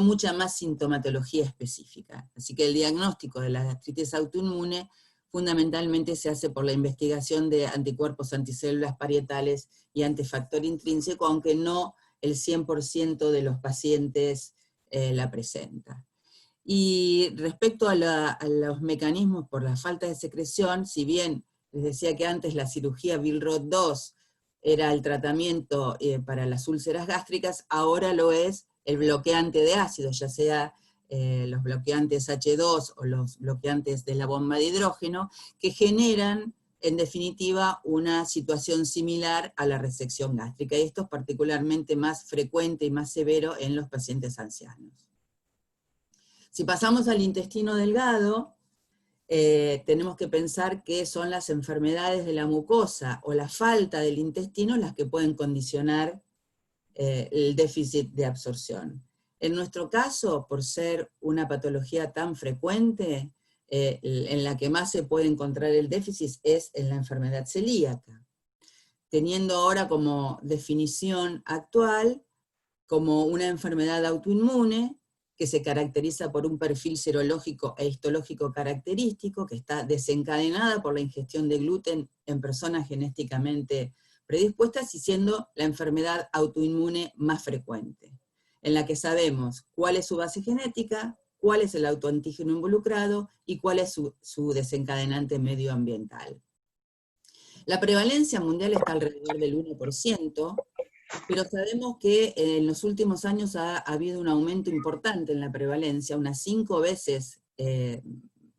mucha más sintomatología específica. Así que el diagnóstico de la gastritis autoinmune fundamentalmente se hace por la investigación de anticuerpos anticélulas parietales y antefactor intrínseco, aunque no el 100% de los pacientes la presenta. Y respecto a los mecanismos por la falta de secreción, si bien les decía que antes la cirugía Billroth-2 era el tratamiento para las úlceras gástricas, ahora lo es el bloqueante de ácido, ya sea los bloqueantes H2 o los bloqueantes de la bomba de hidrógeno, que generan, en definitiva, una situación similar a la resección gástrica, y esto es particularmente más frecuente y más severo en los pacientes ancianos. Si pasamos al intestino delgado, tenemos que pensar que son las enfermedades de la mucosa o la falta del intestino las que pueden condicionar el déficit de absorción. En nuestro caso, por ser una patología tan frecuente, en la que más se puede encontrar el déficit es en la enfermedad celíaca, teniendo ahora como definición actual como una enfermedad autoinmune que se caracteriza por un perfil serológico e histológico característico, que está desencadenada por la ingestión de gluten en personas genéticamente predispuestas, y siendo la enfermedad autoinmune más frecuente, en la que sabemos cuál es su base genética, cuál es el autoantígeno involucrado y cuál es su desencadenante medioambiental. La prevalencia mundial está alrededor del 1%, pero sabemos que en los últimos años ha habido un aumento importante en la prevalencia, unas 5 veces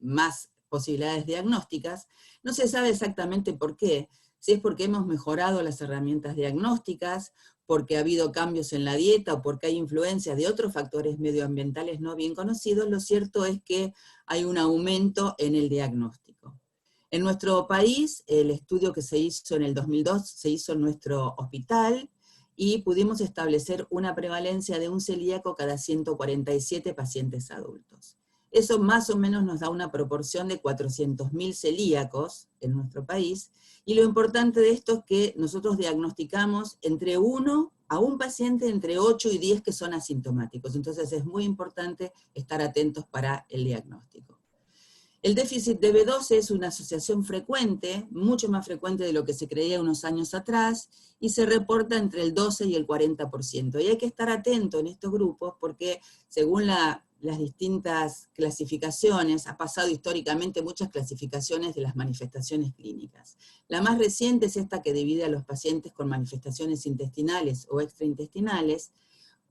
más posibilidades diagnósticas. No se sabe exactamente por qué, si es porque hemos mejorado las herramientas diagnósticas, porque ha habido cambios en la dieta o porque hay influencias de otros factores medioambientales no bien conocidos. Lo cierto es que hay un aumento en el diagnóstico. En nuestro país, el estudio que se hizo en el 2002 se hizo en nuestro hospital, y pudimos establecer una prevalencia de un celíaco cada 147 pacientes adultos. Eso más o menos nos da una proporción de 400.000 celíacos en nuestro país, y lo importante de esto es que nosotros diagnosticamos entre 1 a un paciente entre 8 y 10 que son asintomáticos, entonces es muy importante estar atentos para el diagnóstico. El déficit de B12 es una asociación frecuente, mucho más frecuente de lo que se creía unos años atrás, y se reporta entre el 12 y el 40%. Y hay que estar atento en estos grupos porque según las distintas clasificaciones, ha pasado históricamente muchas clasificaciones de las manifestaciones clínicas. La más reciente es esta que divide a los pacientes con manifestaciones intestinales o extraintestinales.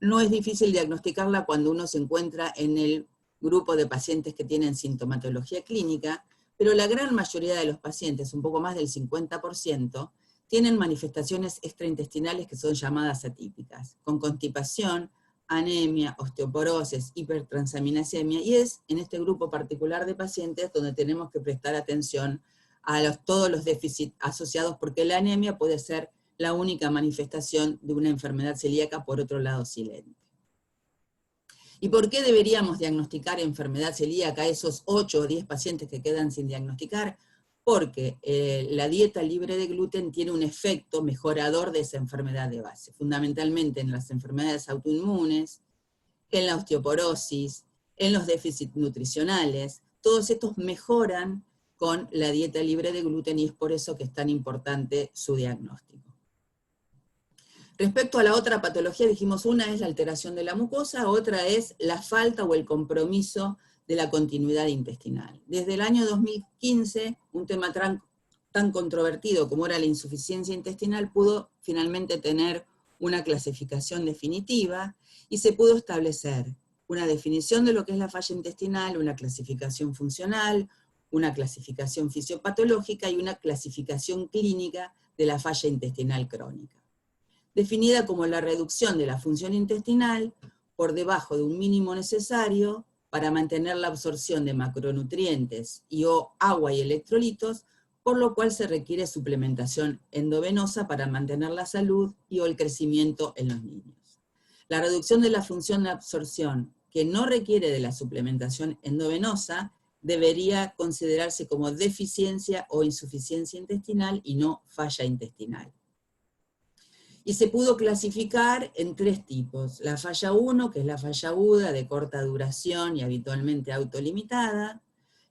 No es difícil diagnosticarla cuando uno se encuentra en el grupo de pacientes que tienen sintomatología clínica, pero la gran mayoría de los pacientes, un poco más del 50%, tienen manifestaciones extraintestinales que son llamadas atípicas, con constipación, anemia, osteoporosis, hipertransaminasemia, y es en este grupo particular de pacientes donde tenemos que prestar atención a todos los déficits asociados, porque la anemia puede ser la única manifestación de una enfermedad celíaca, por otro lado silente. ¿Y por qué deberíamos diagnosticar enfermedad celíaca a esos 8 o 10 pacientes que quedan sin diagnosticar? Porque la dieta libre de gluten tiene un efecto mejorador de esa enfermedad de base, fundamentalmente en las enfermedades autoinmunes, en la osteoporosis, en los déficits nutricionales. Todos estos mejoran con la dieta libre de gluten, y es por eso que es tan importante su diagnóstico. Respecto a la otra patología, dijimos una es la alteración de la mucosa, otra es la falta o el compromiso de la continuidad intestinal. Desde el año 2015, un tema tan controvertido como era la insuficiencia intestinal pudo finalmente tener una clasificación definitiva, y se pudo establecer una definición de lo que es la falla intestinal, una clasificación funcional, una clasificación fisiopatológica y una clasificación clínica de la falla intestinal crónica, definida como la reducción de la función intestinal por debajo de un mínimo necesario para mantener la absorción de macronutrientes o agua y electrolitos, por lo cual se requiere suplementación endovenosa para mantener la salud y o el crecimiento en los niños. La reducción de la función de absorción, que no requiere de la suplementación endovenosa, debería considerarse como deficiencia o insuficiencia intestinal y no falla intestinal. Y se pudo clasificar en 3 tipos. La falla 1, que es la falla aguda, de corta duración y habitualmente autolimitada.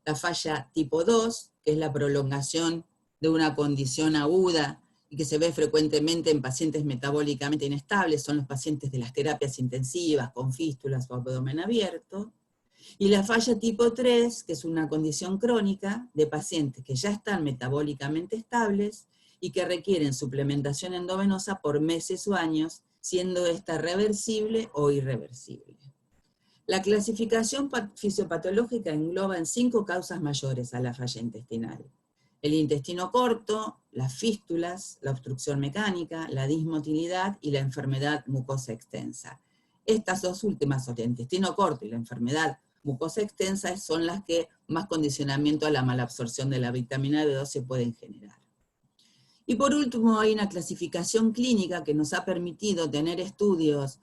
La falla tipo 2, que es la prolongación de una condición aguda y que se ve frecuentemente en pacientes metabólicamente inestables, son los pacientes de las terapias intensivas, con fístulas o abdomen abierto. Y la falla tipo 3, que es una condición crónica de pacientes que ya están metabólicamente estables y que requieren suplementación endovenosa por meses o años, siendo esta reversible o irreversible. La clasificación fisiopatológica engloba en 5 causas mayores a la falla intestinal: el intestino corto, las fístulas, la obstrucción mecánica, la dismotilidad y la enfermedad mucosa extensa. Estas 2 últimas, el intestino corto y la enfermedad mucosa extensa, son las que más condicionamiento a la malabsorción de la vitamina B12 pueden generar. Y por último, hay una clasificación clínica que nos ha permitido tener estudios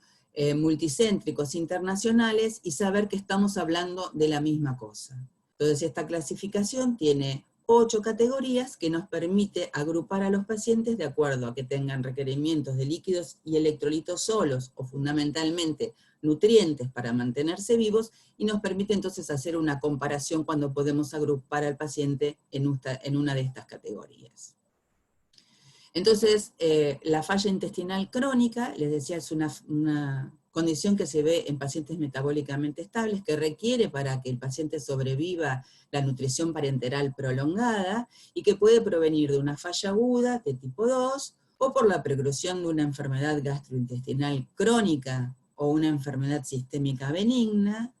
multicéntricos internacionales y saber que estamos hablando de la misma cosa. Entonces, esta clasificación tiene 8 categorías que nos permite agrupar a los pacientes de acuerdo a que tengan requerimientos de líquidos y electrolitos solos, o fundamentalmente nutrientes para mantenerse vivos, y nos permite entonces hacer una comparación cuando podemos agrupar al paciente en una de estas categorías. Entonces, la falla intestinal crónica, les decía, es una condición que se ve en pacientes metabólicamente estables, que requiere para que el paciente sobreviva la nutrición parenteral prolongada, y que puede provenir de una falla aguda de tipo 2, o por la progresión de una enfermedad gastrointestinal crónica, o una enfermedad sistémica benigna,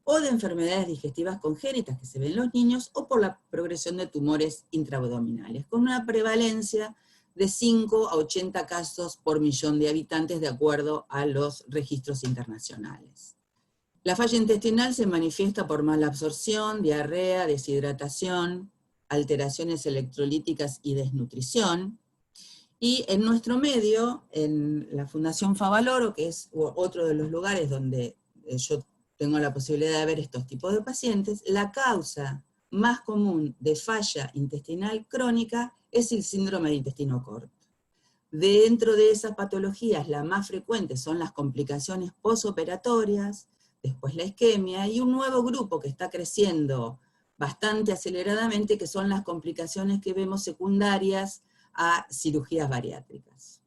o de enfermedades digestivas congénitas que se ven en los niños, o por la progresión de tumores intraabdominales, con una prevalencia de 5 a 80 casos por millón de habitantes de acuerdo a los registros internacionales. La falla intestinal se manifiesta por malabsorción, diarrea, deshidratación, alteraciones electrolíticas y desnutrición. Y en nuestro medio, en la Fundación Favaloro, que es otro de los lugares donde yo tengo la posibilidad de ver estos tipos de pacientes, la causa más común de falla intestinal crónica es el síndrome de intestino corto. Dentro de esas patologías, la más frecuente son las complicaciones posoperatorias, después la isquemia, y un nuevo grupo que está creciendo bastante aceleradamente, que son las complicaciones que vemos secundarias a cirugías bariátricas.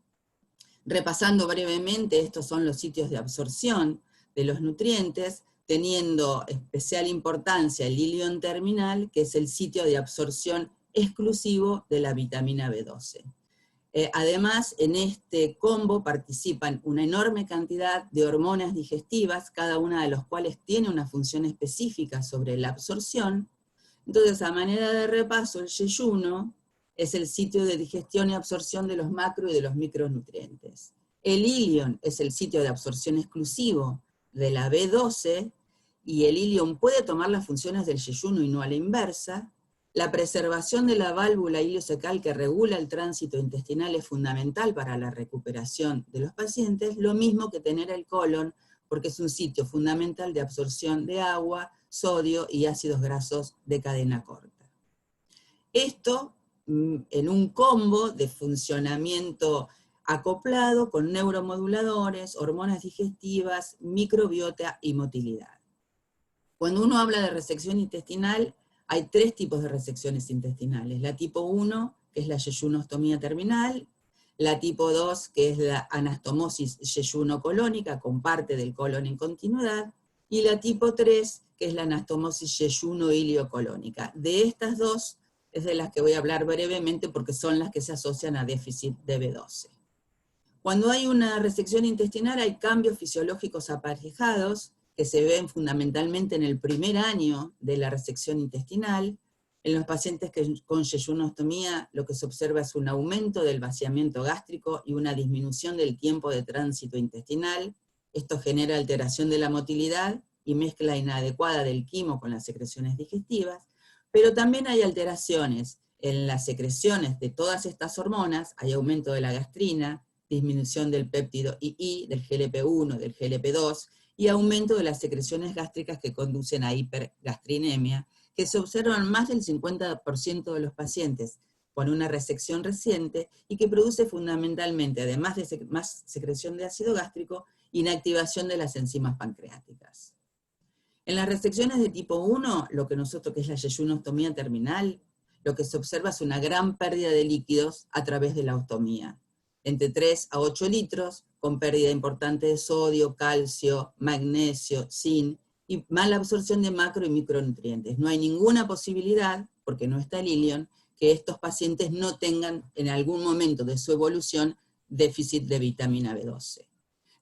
Repasando brevemente, estos son los sitios de absorción de los nutrientes, teniendo especial importancia el ilion terminal, que es el sitio de absorción exclusivo de la vitamina B12. Además, en este combo participan una enorme cantidad de hormonas digestivas, cada una de las cuales tiene una función específica sobre la absorción. Entonces, a manera de repaso, el yeyuno es el sitio de digestión y absorción de los macro y de los micronutrientes. El ilion es el sitio de absorción exclusivo de la B12, y el ilion puede tomar las funciones del yeyuno y no a la inversa. La preservación de la válvula iliocecal que regula el tránsito intestinal es fundamental para la recuperación de los pacientes, lo mismo que tener el colon, porque es un sitio fundamental de absorción de agua, sodio y ácidos grasos de cadena corta. Esto en un combo de funcionamiento acoplado con neuromoduladores, hormonas digestivas, microbiota y motilidad. Cuando uno habla de resección intestinal, hay 3 tipos de resecciones intestinales. La tipo 1, que es la yeyunostomía terminal, la tipo 2, que es la anastomosis yeyuno-colónica, con parte del colon en continuidad, y la tipo 3, que es la anastomosis yeyuno-iliocolónica. De estas 2 es de las que voy a hablar brevemente porque son las que se asocian a déficit de B12. Cuando hay una resección intestinal hay cambios fisiológicos aparejados que se ven fundamentalmente en el primer año de la resección intestinal. En los pacientes con yeyunostomía lo que se observa es un aumento del vaciamiento gástrico y una disminución del tiempo de tránsito intestinal. Esto genera alteración de la motilidad y mezcla inadecuada del quimo con las secreciones digestivas, pero también hay alteraciones en las secreciones de todas estas hormonas, hay aumento de la gastrina, disminución del péptido II, del GLP-1, del GLP-2, y aumento de las secreciones gástricas que conducen a hipergastrinemia, que se observan en más del 50% de los pacientes con una resección reciente y que produce fundamentalmente, además de más secreción de ácido gástrico, inactivación de las enzimas pancreáticas. En las resecciones de tipo 1, lo que nosotros, que es la yeyunostomía terminal, lo que se observa es una gran pérdida de líquidos a través de la ostomía, entre 3 a 8 litros, con pérdida importante de sodio, calcio, magnesio, zinc, y mala absorción de macro y micronutrientes. No hay ninguna posibilidad, porque no está el ilion, que estos pacientes no tengan en algún momento de su evolución déficit de vitamina B12.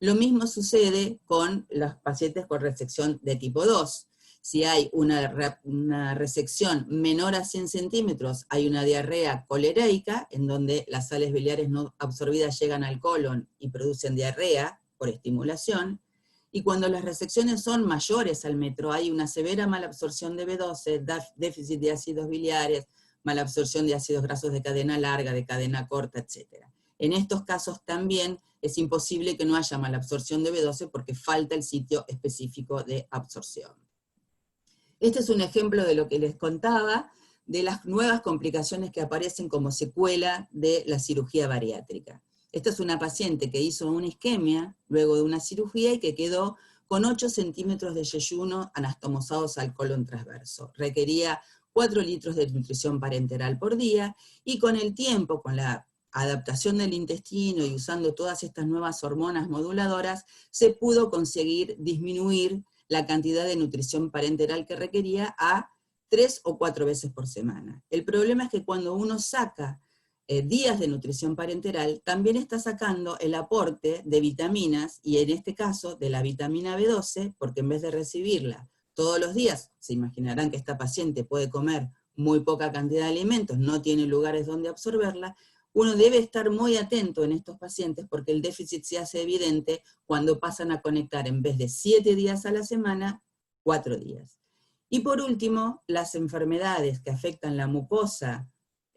Lo mismo sucede con los pacientes con resección de tipo 2. Si hay una resección menor a 100 centímetros, hay una diarrea colereica, en donde las sales biliares no absorbidas llegan al colon y producen diarrea por estimulación, y cuando las resecciones son mayores al metro, hay una severa malabsorción de B12, déficit de ácidos biliares, malabsorción de ácidos grasos de cadena larga, de cadena corta, etc. En estos casos también es imposible que no haya malabsorción de B12 porque falta el sitio específico de absorción. Este es un ejemplo de lo que les contaba, de las nuevas complicaciones que aparecen como secuela de la cirugía bariátrica. Esta es una paciente que hizo una isquemia luego de una cirugía y que quedó con 8 centímetros de yeyuno anastomosados al colon transverso. Requería 4 litros de nutrición parenteral por día, y con el tiempo, con la adaptación del intestino y usando todas estas nuevas hormonas moduladoras, se pudo conseguir disminuir la cantidad de nutrición parenteral que requería a 3 o 4 veces por semana. El problema es que cuando uno saca días de nutrición parenteral, también está sacando el aporte de vitaminas, y en este caso de la vitamina B12, porque en vez de recibirla todos los días, se imaginarán que esta paciente puede comer muy poca cantidad de alimentos, no tiene lugares donde absorberla. Uno debe estar muy atento en estos pacientes porque el déficit se hace evidente cuando pasan a conectar en vez de 7 días a la semana, 4 días. Y por último, las enfermedades que afectan la mucosa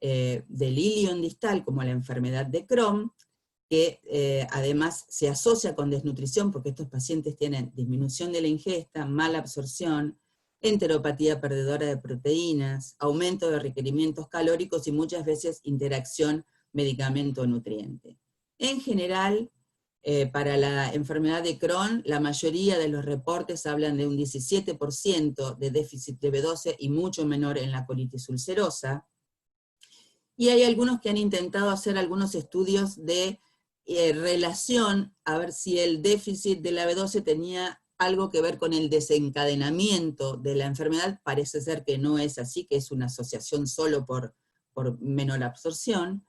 del ilion distal, como la enfermedad de Crohn, que además se asocia con desnutrición porque estos pacientes tienen disminución de la ingesta, mala absorción, enteropatía perdedora de proteínas, aumento de requerimientos calóricos y muchas veces interacción medicamento-nutriente. En general, para la enfermedad de Crohn, la mayoría de los reportes hablan de un 17% de déficit de B12 y mucho menor en la colitis ulcerosa. Y hay algunos que han intentado hacer algunos estudios de relación, a ver si el déficit de la B12 tenía algo que ver con el desencadenamiento de la enfermedad. Parece ser que no es así, que es una asociación solo por menor absorción.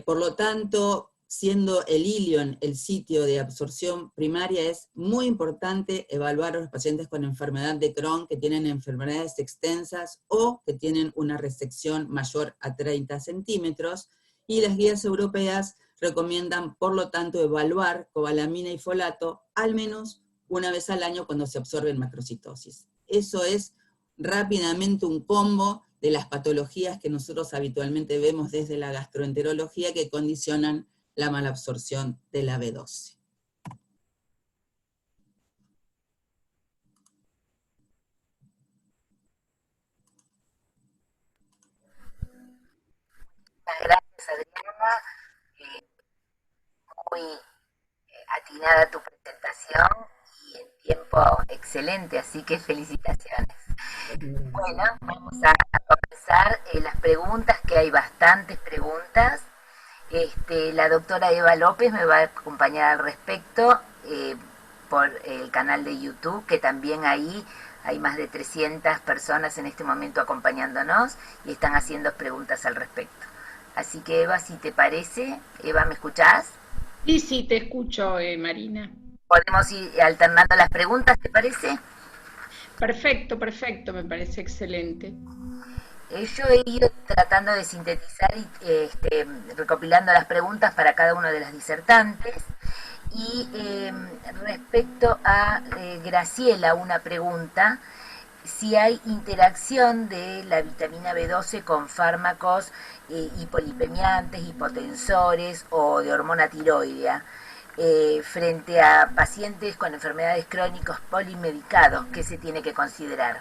Por lo tanto, siendo el ilion el sitio de absorción primaria, es muy importante evaluar a los pacientes con enfermedad de Crohn que tienen enfermedades extensas o que tienen una resección mayor a 30 centímetros, y las guías europeas recomiendan, por lo tanto, evaluar cobalamina y folato al menos una vez al año cuando se absorben macrocitosis. Eso es rápidamente un combo de las patologías que nosotros habitualmente vemos desde la gastroenterología que condicionan la malabsorción de la B12. Gracias, Adriana. Muy atinada tu presentación y en tiempo excelente, así que felicitaciones. Bueno, vamos a comenzar las preguntas, que hay bastantes preguntas. La doctora Eva López me va a acompañar al respecto por el canal de YouTube, que también ahí hay más de 300 personas en este momento acompañándonos y están haciendo preguntas al respecto. Así que Eva, si te parece, Eva, ¿me escuchás? Sí, te escucho, Marina. Podemos ir alternando las preguntas, ¿te parece? Perfecto, me parece excelente. Yo he ido tratando de sintetizar y recopilando las preguntas para cada uno de las disertantes. Y respecto a Graciela, una pregunta, si hay interacción de la vitamina B12 con fármacos hipolipemiantes, hipotensores o de hormona tiroidea, frente a pacientes con enfermedades crónicas polimedicados, ¿qué se tiene que considerar?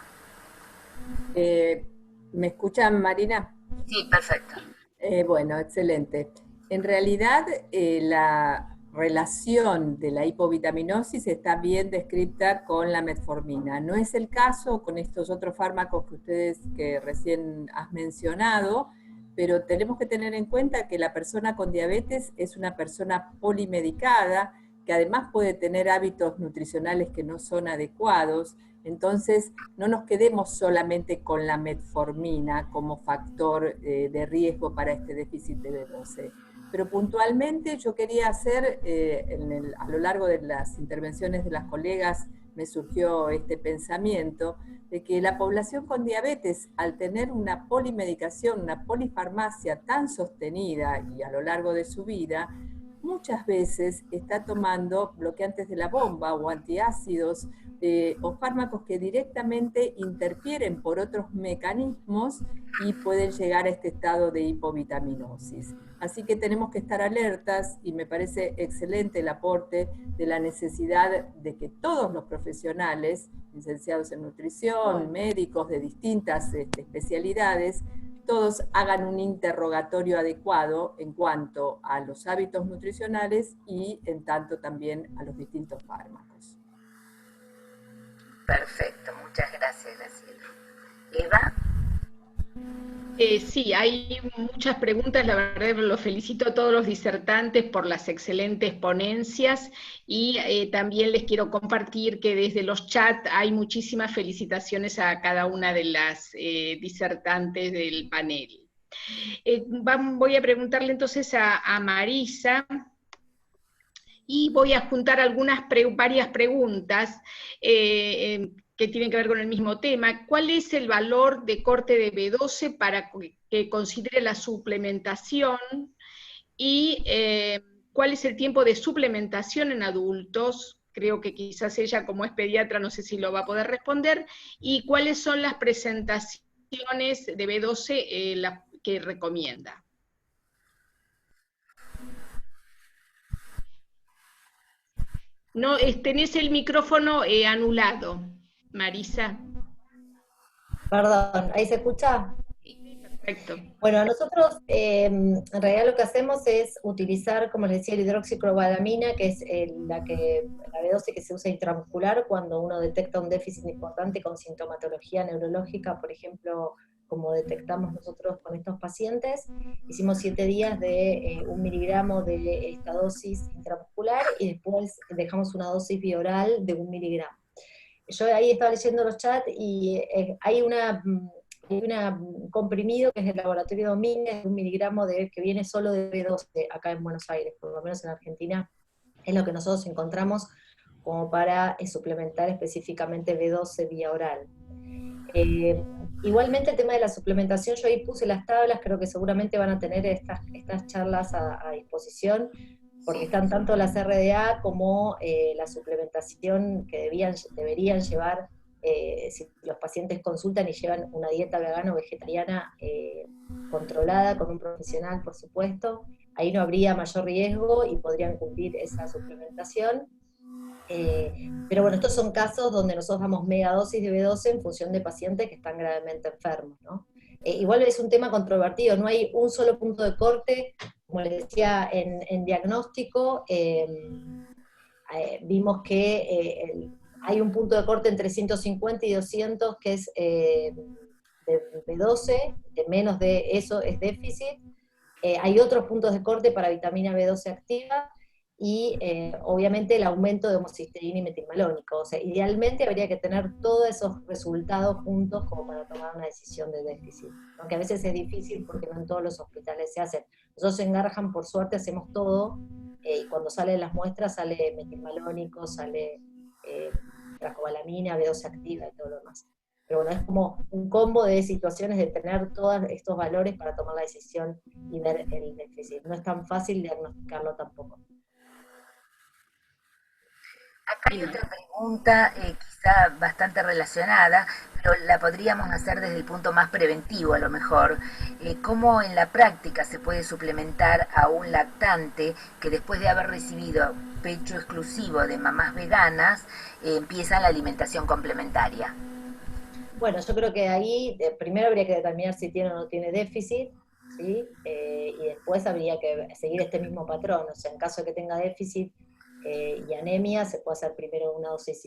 ¿Me escuchan, Marina? Sí, perfecto. Bueno, excelente. En realidad, la relación de la hipovitaminosis está bien descrita con la metformina. No es el caso con estos otros fármacos que ustedes que recién has mencionado, pero tenemos que tener en cuenta que la persona con diabetes es una persona polimedicada, que además puede tener hábitos nutricionales que no son adecuados. Entonces, no nos quedemos solamente con la metformina como factor de riesgo para este déficit de B12. Pero puntualmente yo quería hacer, a lo largo de las intervenciones de las colegas, me surgió este pensamiento de que la población con diabetes, al tener una polimedicación, una polifarmacia tan sostenida y a lo largo de su vida, muchas veces está tomando bloqueantes de la bomba o antiácidos o fármacos que directamente interfieren por otros mecanismos y pueden llegar a este estado de hipovitaminosis. Así que tenemos que estar alertas y me parece excelente el aporte de la necesidad de que todos los profesionales, licenciados en nutrición, médicos de distintas especialidades, todos hagan un interrogatorio adecuado en cuanto a los hábitos nutricionales y en tanto también a los distintos fármacos. Perfecto, muchas gracias, Graciela. Eva. Sí, hay muchas preguntas, la verdad los felicito a todos los disertantes por las excelentes ponencias y también les quiero compartir que desde los chats hay muchísimas felicitaciones a cada una de las disertantes del panel. Voy a preguntarle entonces a Marisa y voy a juntar varias preguntas que tienen que ver con el mismo tema. ¿Cuál es el valor de corte de B12 para que considere la suplementación? Y ¿cuál es el tiempo de suplementación en adultos? Creo que quizás ella, como es pediatra, no sé si lo va a poder responder. ¿Y cuáles son las presentaciones de B12 que recomienda? No, tenés el micrófono anulado, Marisa. Perdón, ¿ahí se escucha? Perfecto. Bueno, nosotros en realidad lo que hacemos es utilizar, como les decía, el hidroxiclobalamina, que es la B12 que se usa intramuscular cuando uno detecta un déficit importante con sintomatología neurológica, por ejemplo, como detectamos nosotros con estos pacientes. Hicimos 7 días de 1 miligramo de esta dosis intramuscular y después dejamos una dosis bioral de 1 miligramo. Yo ahí estaba leyendo los chats y hay un comprimido que es del laboratorio Domínguez, de 1 miligramo que viene solo de B12 acá en Buenos Aires, por lo menos en Argentina, es lo que nosotros encontramos como para suplementar específicamente B12 vía oral. Igualmente el tema de la suplementación, yo ahí puse las tablas, creo que seguramente van a tener estas charlas a disposición, porque están tanto las RDA como la suplementación que deberían llevar si los pacientes consultan y llevan una dieta vegana o vegetariana controlada con un profesional, por supuesto. Ahí no habría mayor riesgo y podrían cumplir esa suplementación. Pero bueno, estos son casos donde nosotros damos megadosis de B12 en función de pacientes que están gravemente enfermos, ¿no? Igual es un tema controvertido, no hay un solo punto de corte, como les decía, en diagnóstico, vimos que hay un punto de corte entre 150 y 200 que es de B12, de menos de eso es déficit. Hay otros puntos de corte para vitamina B12 activa, y obviamente el aumento de homocisteína y metilmalónico. O sea, idealmente habría que tener todos esos resultados juntos como para tomar una decisión de déficit, aunque a veces es difícil porque no en todos los hospitales se hacen. Nosotros en Garrahan, por suerte, hacemos todo, y cuando salen las muestras sale metilmalónico, sale tracobalamina, B12 activa y todo lo demás. Pero bueno, es como un combo de situaciones de tener todos estos valores para tomar la decisión y ver el déficit. No es tan fácil diagnosticarlo tampoco. Acá hay otra pregunta, quizá bastante relacionada, pero la podríamos hacer desde el punto más preventivo a lo mejor. ¿Cómo en la práctica se puede suplementar a un lactante que después de haber recibido pecho exclusivo de mamás veganas, empieza la alimentación complementaria? Bueno, yo creo que ahí primero habría que determinar si tiene o no tiene déficit, ¿sí? Y después habría que seguir este mismo patrón. O sea, en caso de que tenga déficit y anemia, se puede hacer primero una dosis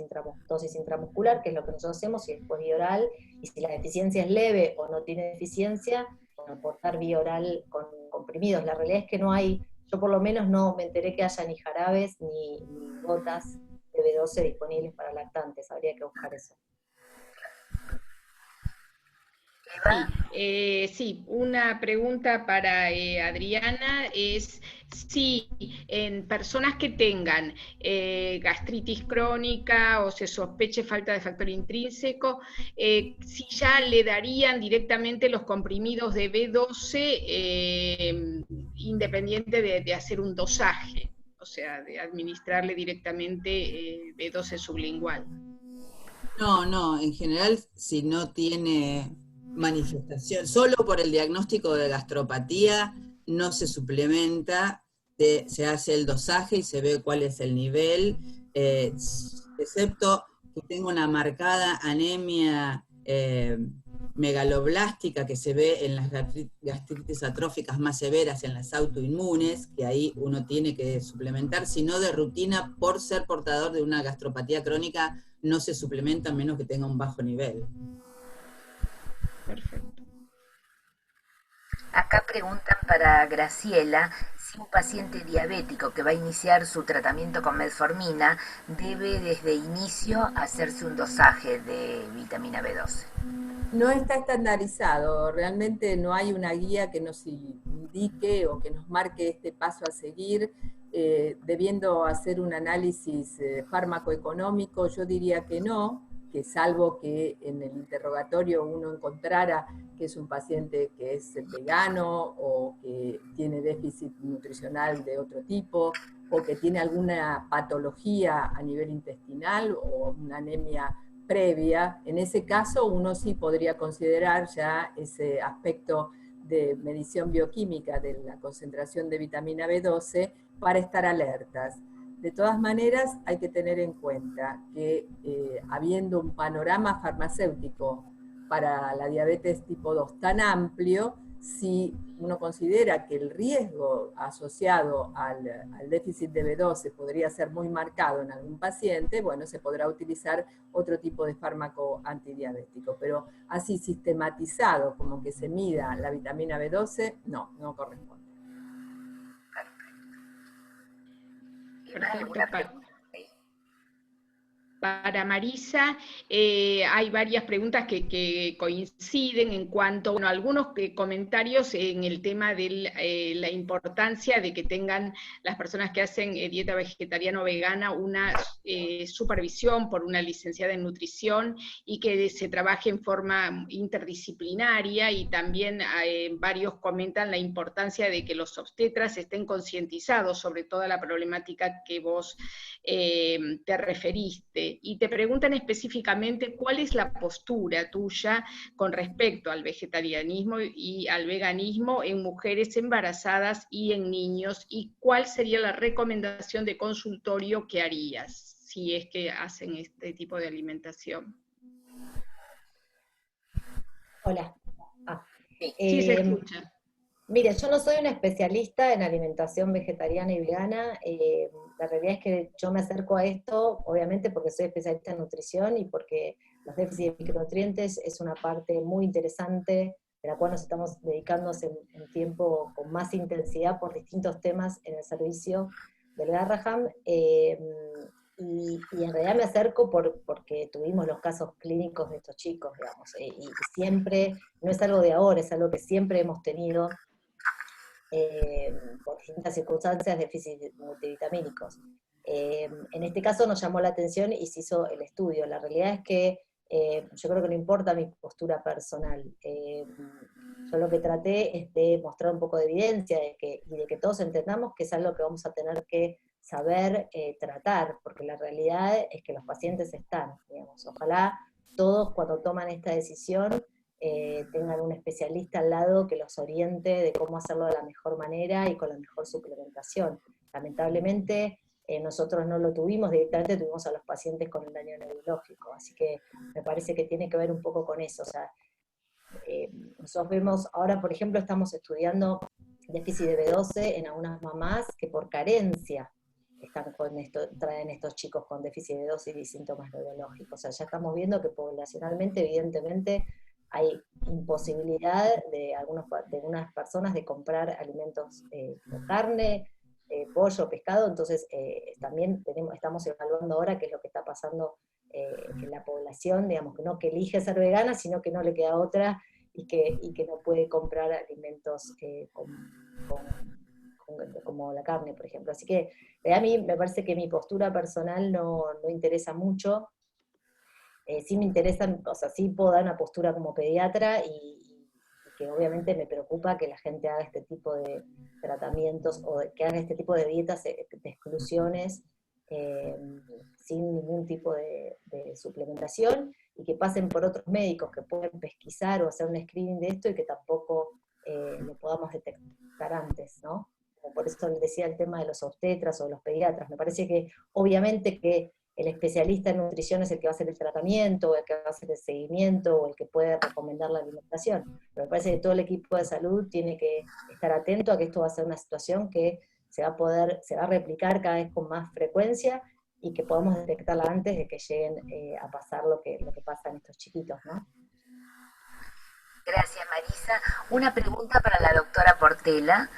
intramuscular, que es lo que nosotros hacemos, y después vía oral. Y si la deficiencia es leve o no tiene deficiencia, bueno, aportar vía oral con comprimidos. La realidad es que no hay, yo por lo menos no me enteré que haya ni jarabes ni gotas de B12 disponibles para lactantes. Habría que buscar eso. Sí, una pregunta para Adriana es si en personas que tengan gastritis crónica o se sospeche falta de factor intrínseco, si ya le darían directamente los comprimidos de B12 independiente de hacer un dosaje, o sea, de administrarle directamente B12 sublingual. No, en general, si no tiene manifestación, solo por el diagnóstico de gastropatía, no se suplementa, se hace el dosaje y se ve cuál es el nivel, excepto que tenga una marcada anemia megaloblástica que se ve en las gastritis atróficas más severas, en las autoinmunes, que ahí uno tiene que suplementar, sino de rutina, por ser portador de una gastropatía crónica, no se suplementa a menos que tenga un bajo nivel. Perfecto. Acá preguntan para Graciela si un paciente diabético que va a iniciar su tratamiento con metformina debe desde inicio hacerse un dosaje de vitamina B12. No está estandarizado, realmente no hay una guía que nos indique o que nos marque este paso a seguir, debiendo hacer un análisis fármacoeconómico, yo diría que no, que salvo que en el interrogatorio uno encontrara que es un paciente que es vegano o que tiene déficit nutricional de otro tipo, o que tiene alguna patología a nivel intestinal o una anemia previa, en ese caso uno sí podría considerar ya ese aspecto de medición bioquímica de la concentración de vitamina B12 para estar alertas. De todas maneras, hay que tener en cuenta que habiendo un panorama farmacéutico para la diabetes tipo 2 tan amplio, si uno considera que el riesgo asociado al déficit de B12 podría ser muy marcado en algún paciente, bueno, se podrá utilizar otro tipo de fármaco antidiabético, pero así sistematizado como que se mida la vitamina B12, no corresponde. Perfecto. Para Marisa, hay varias preguntas que coinciden en cuanto, bueno, algunos comentarios en el tema de la importancia de que tengan las personas que hacen dieta vegetariana o vegana una supervisión por una licenciada en nutrición y que se trabaje en forma interdisciplinaria, y también varios comentan la importancia de que los obstetras estén concientizados sobre toda la problemática que vos te referiste. Y te preguntan específicamente cuál es la postura tuya con respecto al vegetarianismo y al veganismo en mujeres embarazadas y en niños, y cuál sería la recomendación de consultorio que harías si es que hacen este tipo de alimentación. Hola. Sí, se escucha. Mire, yo no soy una especialista en alimentación vegetariana y vegana. La realidad es que yo me acerco a esto, obviamente, porque soy especialista en nutrición y porque los déficits de micronutrientes es una parte muy interesante de la cual nos estamos dedicando hace un tiempo con más intensidad por distintos temas en el servicio del Garraham. Y en realidad me acerco porque tuvimos los casos clínicos de estos chicos, digamos, y siempre, no es algo de ahora, es algo que siempre hemos tenido. Por distintas circunstancias, déficits multivitamínicos. En este caso nos llamó la atención y se hizo el estudio. La realidad es que yo creo que no importa mi postura personal. Yo lo que traté es de mostrar un poco de evidencia y de que todos entendamos que es algo que vamos a tener que saber tratar, porque la realidad es que los pacientes están, digamos, ojalá todos cuando toman esta decisión tengan un especialista al lado que los oriente de cómo hacerlo de la mejor manera y con la mejor suplementación. Lamentablemente nosotros no lo tuvimos, directamente tuvimos a los pacientes con el daño neurológico, así que me parece que tiene que ver un poco con eso. O sea, nosotros vemos, ahora por ejemplo estamos estudiando déficit de B12 en algunas mamás que por carencia traen estos chicos con déficit de B12 y síntomas neurológicos. O sea, ya estamos viendo que poblacionalmente, evidentemente, hay imposibilidad de algunas personas de comprar alimentos como carne, pollo, pescado, entonces también estamos evaluando ahora qué es lo que está pasando en la población, digamos, que no que elige ser vegana, sino que no le queda otra y que no puede comprar alimentos como la carne, por ejemplo. Así que a mí me parece que mi postura personal no interesa mucho. Sí me interesa, o sea, sí puedo dar una postura como pediatra y que obviamente me preocupa que la gente haga este tipo de tratamientos o que haga este tipo de dietas de exclusiones sin ningún tipo de suplementación y que pasen por otros médicos que pueden pesquisar o hacer un screening de esto y que tampoco lo podamos detectar antes, ¿no? Por eso les decía el tema de los obstetras o los pediatras. Me parece que obviamente que el especialista en nutrición es el que va a hacer el tratamiento, o el que va a hacer el seguimiento, o el que puede recomendar la alimentación. Pero me parece que todo el equipo de salud tiene que estar atento a que esto va a ser una situación que se va a replicar cada vez con más frecuencia y que podamos detectarla antes de que lleguen a pasar lo que pasa en estos chiquitos, ¿no? Gracias, Marisa. Una pregunta para la doctora Portela.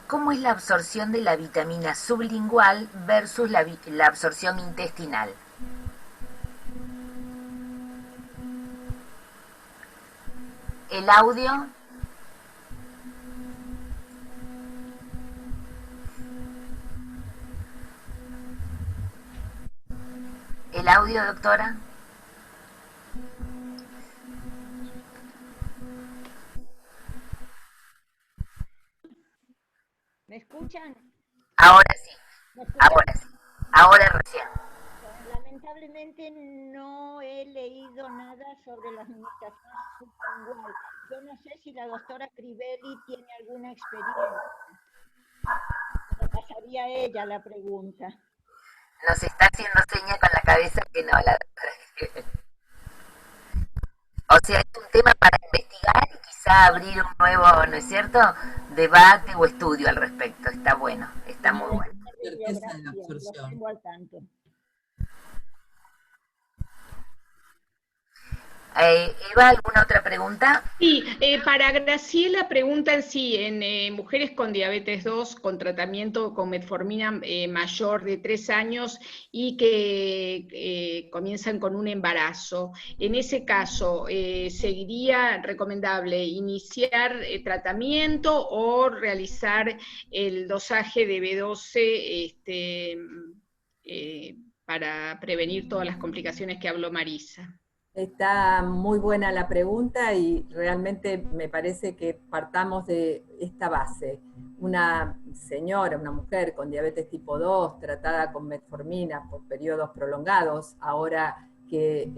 ¿Cómo es la absorción de la vitamina sublingual versus la absorción intestinal? ¿El audio? ¿El audio, doctora? ¿Me escuchan? Ahora sí, ¿Me escuchan? ahora sí, ahora recién. Lamentablemente no he leído nada sobre la administración sublingual. Yo no sé si la doctora Crivelli tiene alguna experiencia. Le pasaría a ella la pregunta. Nos está haciendo señas con la cabeza que no, la doctora Crivelli. O sea, es un tema para investigar y quizá abrir un nuevo, ¿no es cierto?, debate o estudio al respecto. Está bueno, está muy bueno. Certeza de la absorción. Tengo al tanto. Eva, ¿alguna otra pregunta? Sí, para Graciela preguntan si en mujeres con diabetes 2 con tratamiento con metformina mayor de 3 años y que comienzan con un embarazo, en ese caso, ¿seguiría recomendable iniciar tratamiento o realizar el dosaje de B12 para prevenir todas las complicaciones que habló Marisa? Está muy buena la pregunta y realmente me parece que partamos de esta base. Una señora, una mujer con diabetes tipo 2, tratada con metformina por periodos prolongados, ahora que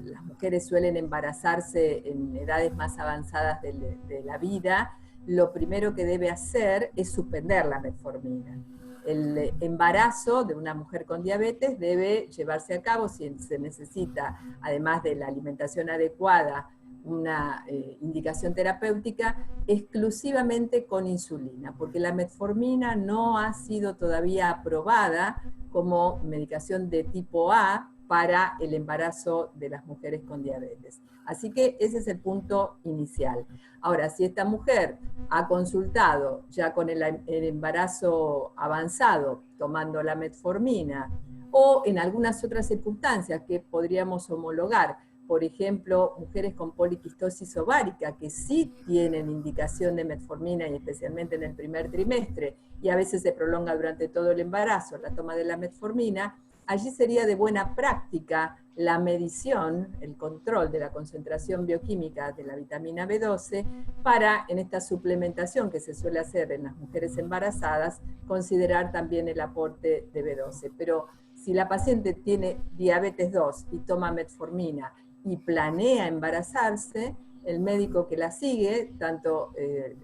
las mujeres suelen embarazarse en edades más avanzadas de la vida, lo primero que debe hacer es suspender la metformina. El embarazo de una mujer con diabetes debe llevarse a cabo si se necesita, además de la alimentación adecuada, una indicación terapéutica, exclusivamente con insulina, porque la metformina no ha sido todavía aprobada como medicación de tipo A para el embarazo de las mujeres con diabetes. Así que ese es el punto inicial. Ahora, si esta mujer ha consultado ya con el embarazo avanzado, tomando la metformina, o en algunas otras circunstancias que podríamos homologar, por ejemplo, mujeres con poliquistosis ovárica que sí tienen indicación de metformina y especialmente en el primer trimestre, y a veces se prolonga durante todo el embarazo la toma de la metformina, allí sería de buena práctica la medición, el control de la concentración bioquímica de la vitamina B12 para, en esta suplementación que se suele hacer en las mujeres embarazadas, considerar también el aporte de B12. Pero si la paciente tiene diabetes 2 y toma metformina y planea embarazarse, el médico que la sigue, tanto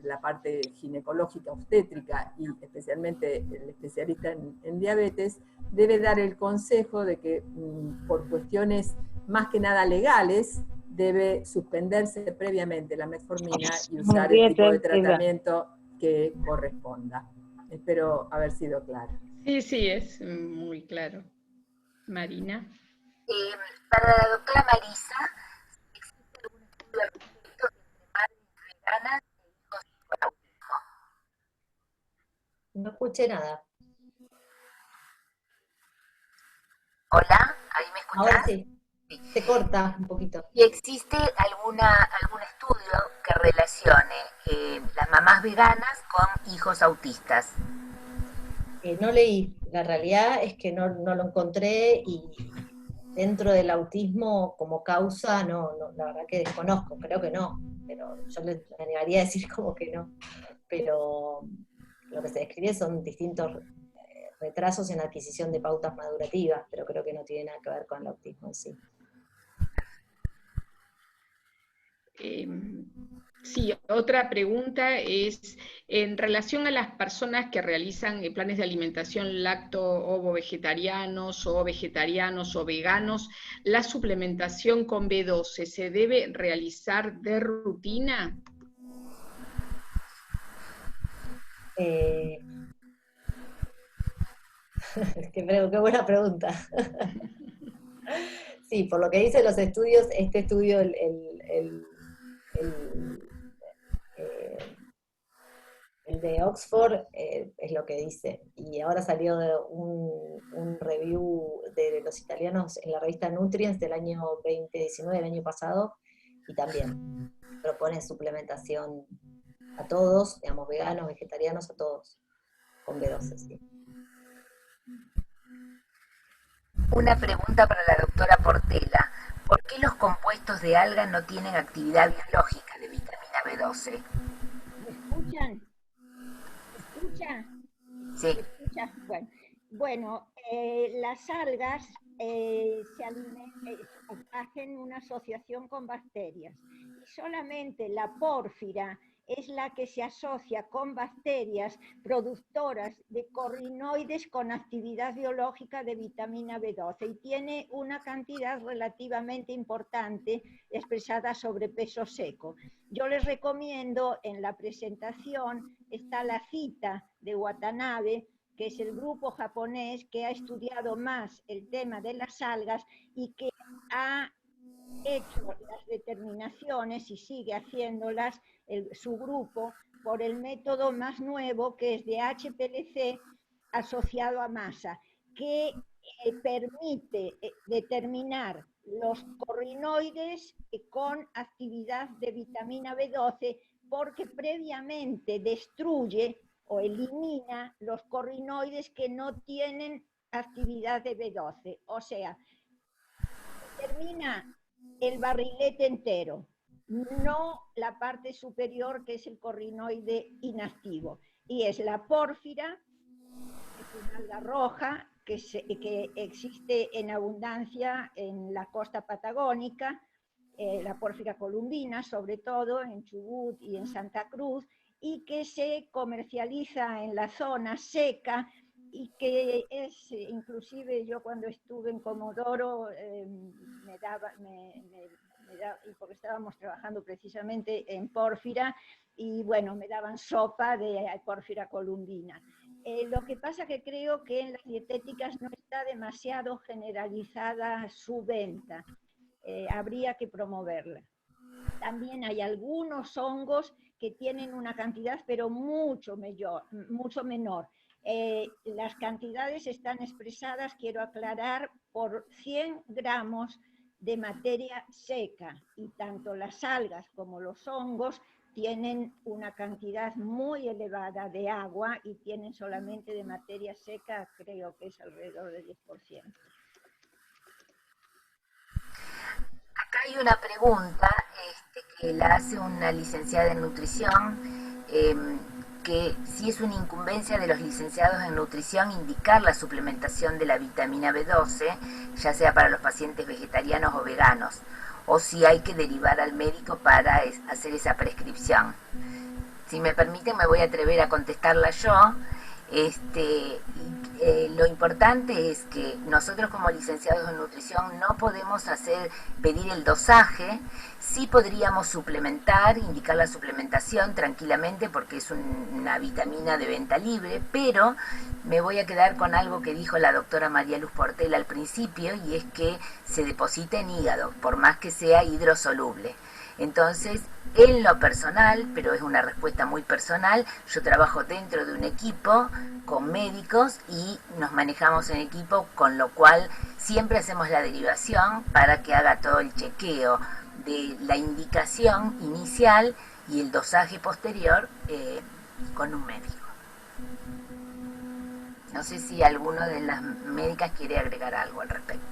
la parte ginecológica, obstétrica y especialmente el especialista en diabetes, debe dar el consejo de que por cuestiones más que nada legales debe suspenderse previamente la metformina y usar el tipo de tratamiento que corresponda. Espero haber sido clara. Sí, sí, es muy claro. Marina. Para la doctora Marisa, ¿existe algún estudio al respecto entre madres veganas e hijos con autismo? No escuché nada. Hola, ¿ahí me escuchás? Ahora sí, se corta un poquito. ¿Y existe algún estudio que relacione las mamás veganas con hijos autistas? No leí, la realidad es que no lo encontré y dentro del autismo como causa, la verdad que desconozco, creo que no, pero yo me animaría a decir como que no. Pero lo que se describe son distintos retrasos en la adquisición de pautas madurativas, pero creo que no tiene nada que ver con el autismo en sí. Sí, otra pregunta es, en relación a las personas que realizan planes de alimentación lacto-ovo-vegetarianos o vegetarianos o veganos, ¿la suplementación con B12 se debe realizar de rutina? Qué buena pregunta. Sí, por lo que dicen los estudios, este estudio, el de Oxford, es lo que dice. Y ahora salió un review de los italianos en la revista Nutrients del año 2019, el año pasado, y también propone suplementación a todos, digamos, veganos, vegetarianos, a todos, con B12, sí. Una pregunta para la doctora Portela. ¿Por qué los compuestos de alga no tienen actividad biológica de vitamina B12? ¿Me escuchan? ¿Me escuchan? Sí. ¿Me escuchan? Bueno, las algas hacen una asociación con bacterias y solamente la pórfira es la que se asocia con bacterias productoras de corrinoides con actividad biológica de vitamina B12 y tiene una cantidad relativamente importante expresada sobre peso seco. Yo les recomiendo, en la presentación está la cita de Watanabe, que es el grupo japonés que ha estudiado más el tema de las algas y que ha hecho las determinaciones y sigue haciéndolas su grupo por el método más nuevo, que es de HPLC asociado a masa, que permite determinar los corrinoides con actividad de vitamina B12 porque previamente destruye o elimina los corrinoides que no tienen actividad de B12. O sea, determina el barrilete entero, no la parte superior que es el corrinoide inactivo. Y es la pórfira, es una alga roja que existe en abundancia en la costa patagónica, la pórfira columbina, sobre todo en Chubut y en Santa Cruz, y que se comercializa en la zona seca y que es, inclusive yo cuando estuve en Comodoro, porque estábamos trabajando precisamente en pórfira, y bueno, me daban sopa de pórfira columbina. Lo que pasa que creo que en las dietéticas no está demasiado generalizada su venta. Habría que promoverla. También hay algunos hongos que tienen una cantidad, pero mucho menor. Las cantidades están expresadas, quiero aclarar, por 100 gramos de materia seca, y tanto las algas como los hongos tienen una cantidad muy elevada de agua y tienen solamente de materia seca, creo que es alrededor del 10%. Acá hay una pregunta que la hace una licenciada en nutrición, que si es una incumbencia de los licenciados en nutrición indicar la suplementación de la vitamina B12, ya sea para los pacientes vegetarianos o veganos, o si hay que derivar al médico para hacer esa prescripción. Si me permiten, me voy a atrever a contestarla yo. Lo importante es que nosotros como licenciados en nutrición no podemos pedir el dosaje. Sí podríamos suplementar, indicar la suplementación tranquilamente porque es una vitamina de venta libre, pero me voy a quedar con algo que dijo la doctora María Luz Portela al principio, y es que se deposita en hígado, por más que sea hidrosoluble. Entonces, en lo personal, pero es una respuesta muy personal, yo trabajo dentro de un equipo con médicos y nos manejamos en equipo, con lo cual siempre hacemos la derivación para que haga todo el chequeo de la indicación inicial y el dosaje posterior con un médico. No sé si alguno de las médicas quiere agregar algo al respecto.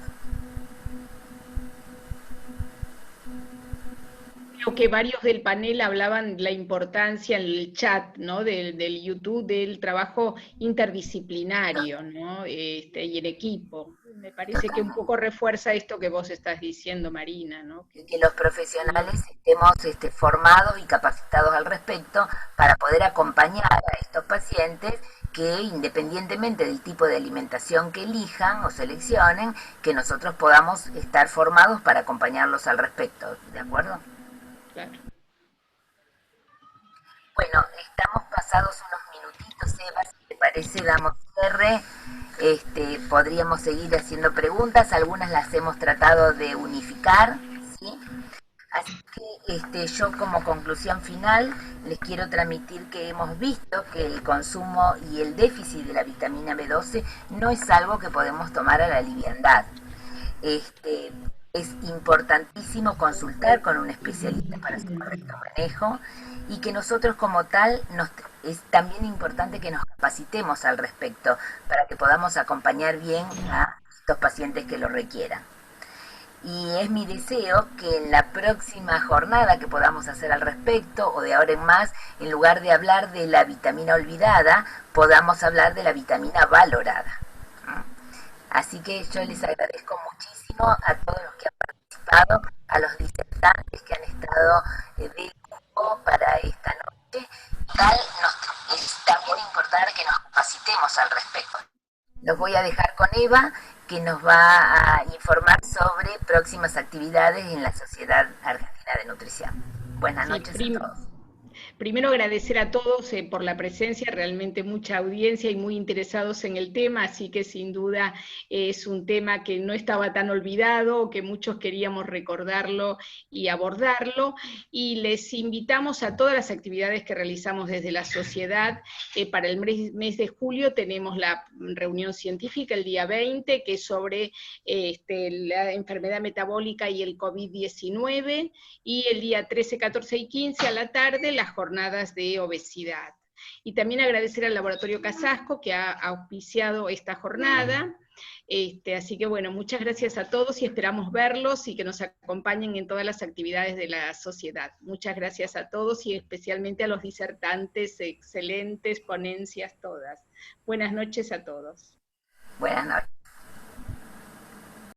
Creo que varios del panel hablaban de la importancia en el chat, ¿no? del YouTube, del trabajo interdisciplinario, ¿no? Y en equipo. Me parece que un poco refuerza esto que vos estás diciendo, Marina, ¿no? Que los profesionales estemos formados y capacitados al respecto para poder acompañar a estos pacientes que, independientemente del tipo de alimentación que elijan o seleccionen, que nosotros podamos estar formados para acompañarlos al respecto, ¿de acuerdo? Claro. Bueno, estamos pasados unos minutitos, Eva, si te parece damos cierre. Podríamos seguir haciendo preguntas, algunas las hemos tratado de unificar, ¿sí? Así que yo como conclusión final les quiero transmitir que hemos visto que el consumo y el déficit de la vitamina B12 no es algo que podemos tomar a la liviandad. Es importantísimo consultar con un especialista para su correcto manejo, y que nosotros como tal es también importante que nos capacitemos al respecto para que podamos acompañar bien a estos pacientes que lo requieran. Y es mi deseo que en la próxima jornada que podamos hacer al respecto, o de ahora en más, en lugar de hablar de la vitamina olvidada, podamos hablar de la vitamina valorada. Así que yo les agradezco muchísimo a todos los que han participado, a los disertantes que han estado de grupo para esta noche. Es también importante que nos capacitemos al respecto. Los voy a dejar con Eva, que nos va a informar sobre próximas actividades en la Sociedad Argentina de Nutrición. Buenas noches a todos. Primero agradecer a todos por la presencia, realmente mucha audiencia y muy interesados en el tema, así que sin duda es un tema que no estaba tan olvidado, que muchos queríamos recordarlo y abordarlo, y les invitamos a todas las actividades que realizamos desde la sociedad. Para el mes de julio tenemos la reunión científica el día 20, que es sobre la enfermedad metabólica y el COVID-19, y el día 13, 14 y 15 a la tarde las jornadas de obesidad. Y también agradecer al Laboratorio Casasco que ha auspiciado esta jornada. Así que bueno, muchas gracias a todos y esperamos verlos y que nos acompañen en todas las actividades de la sociedad. Muchas gracias a todos y especialmente a los disertantes, excelentes ponencias todas. Buenas noches a todos. Buenas noches.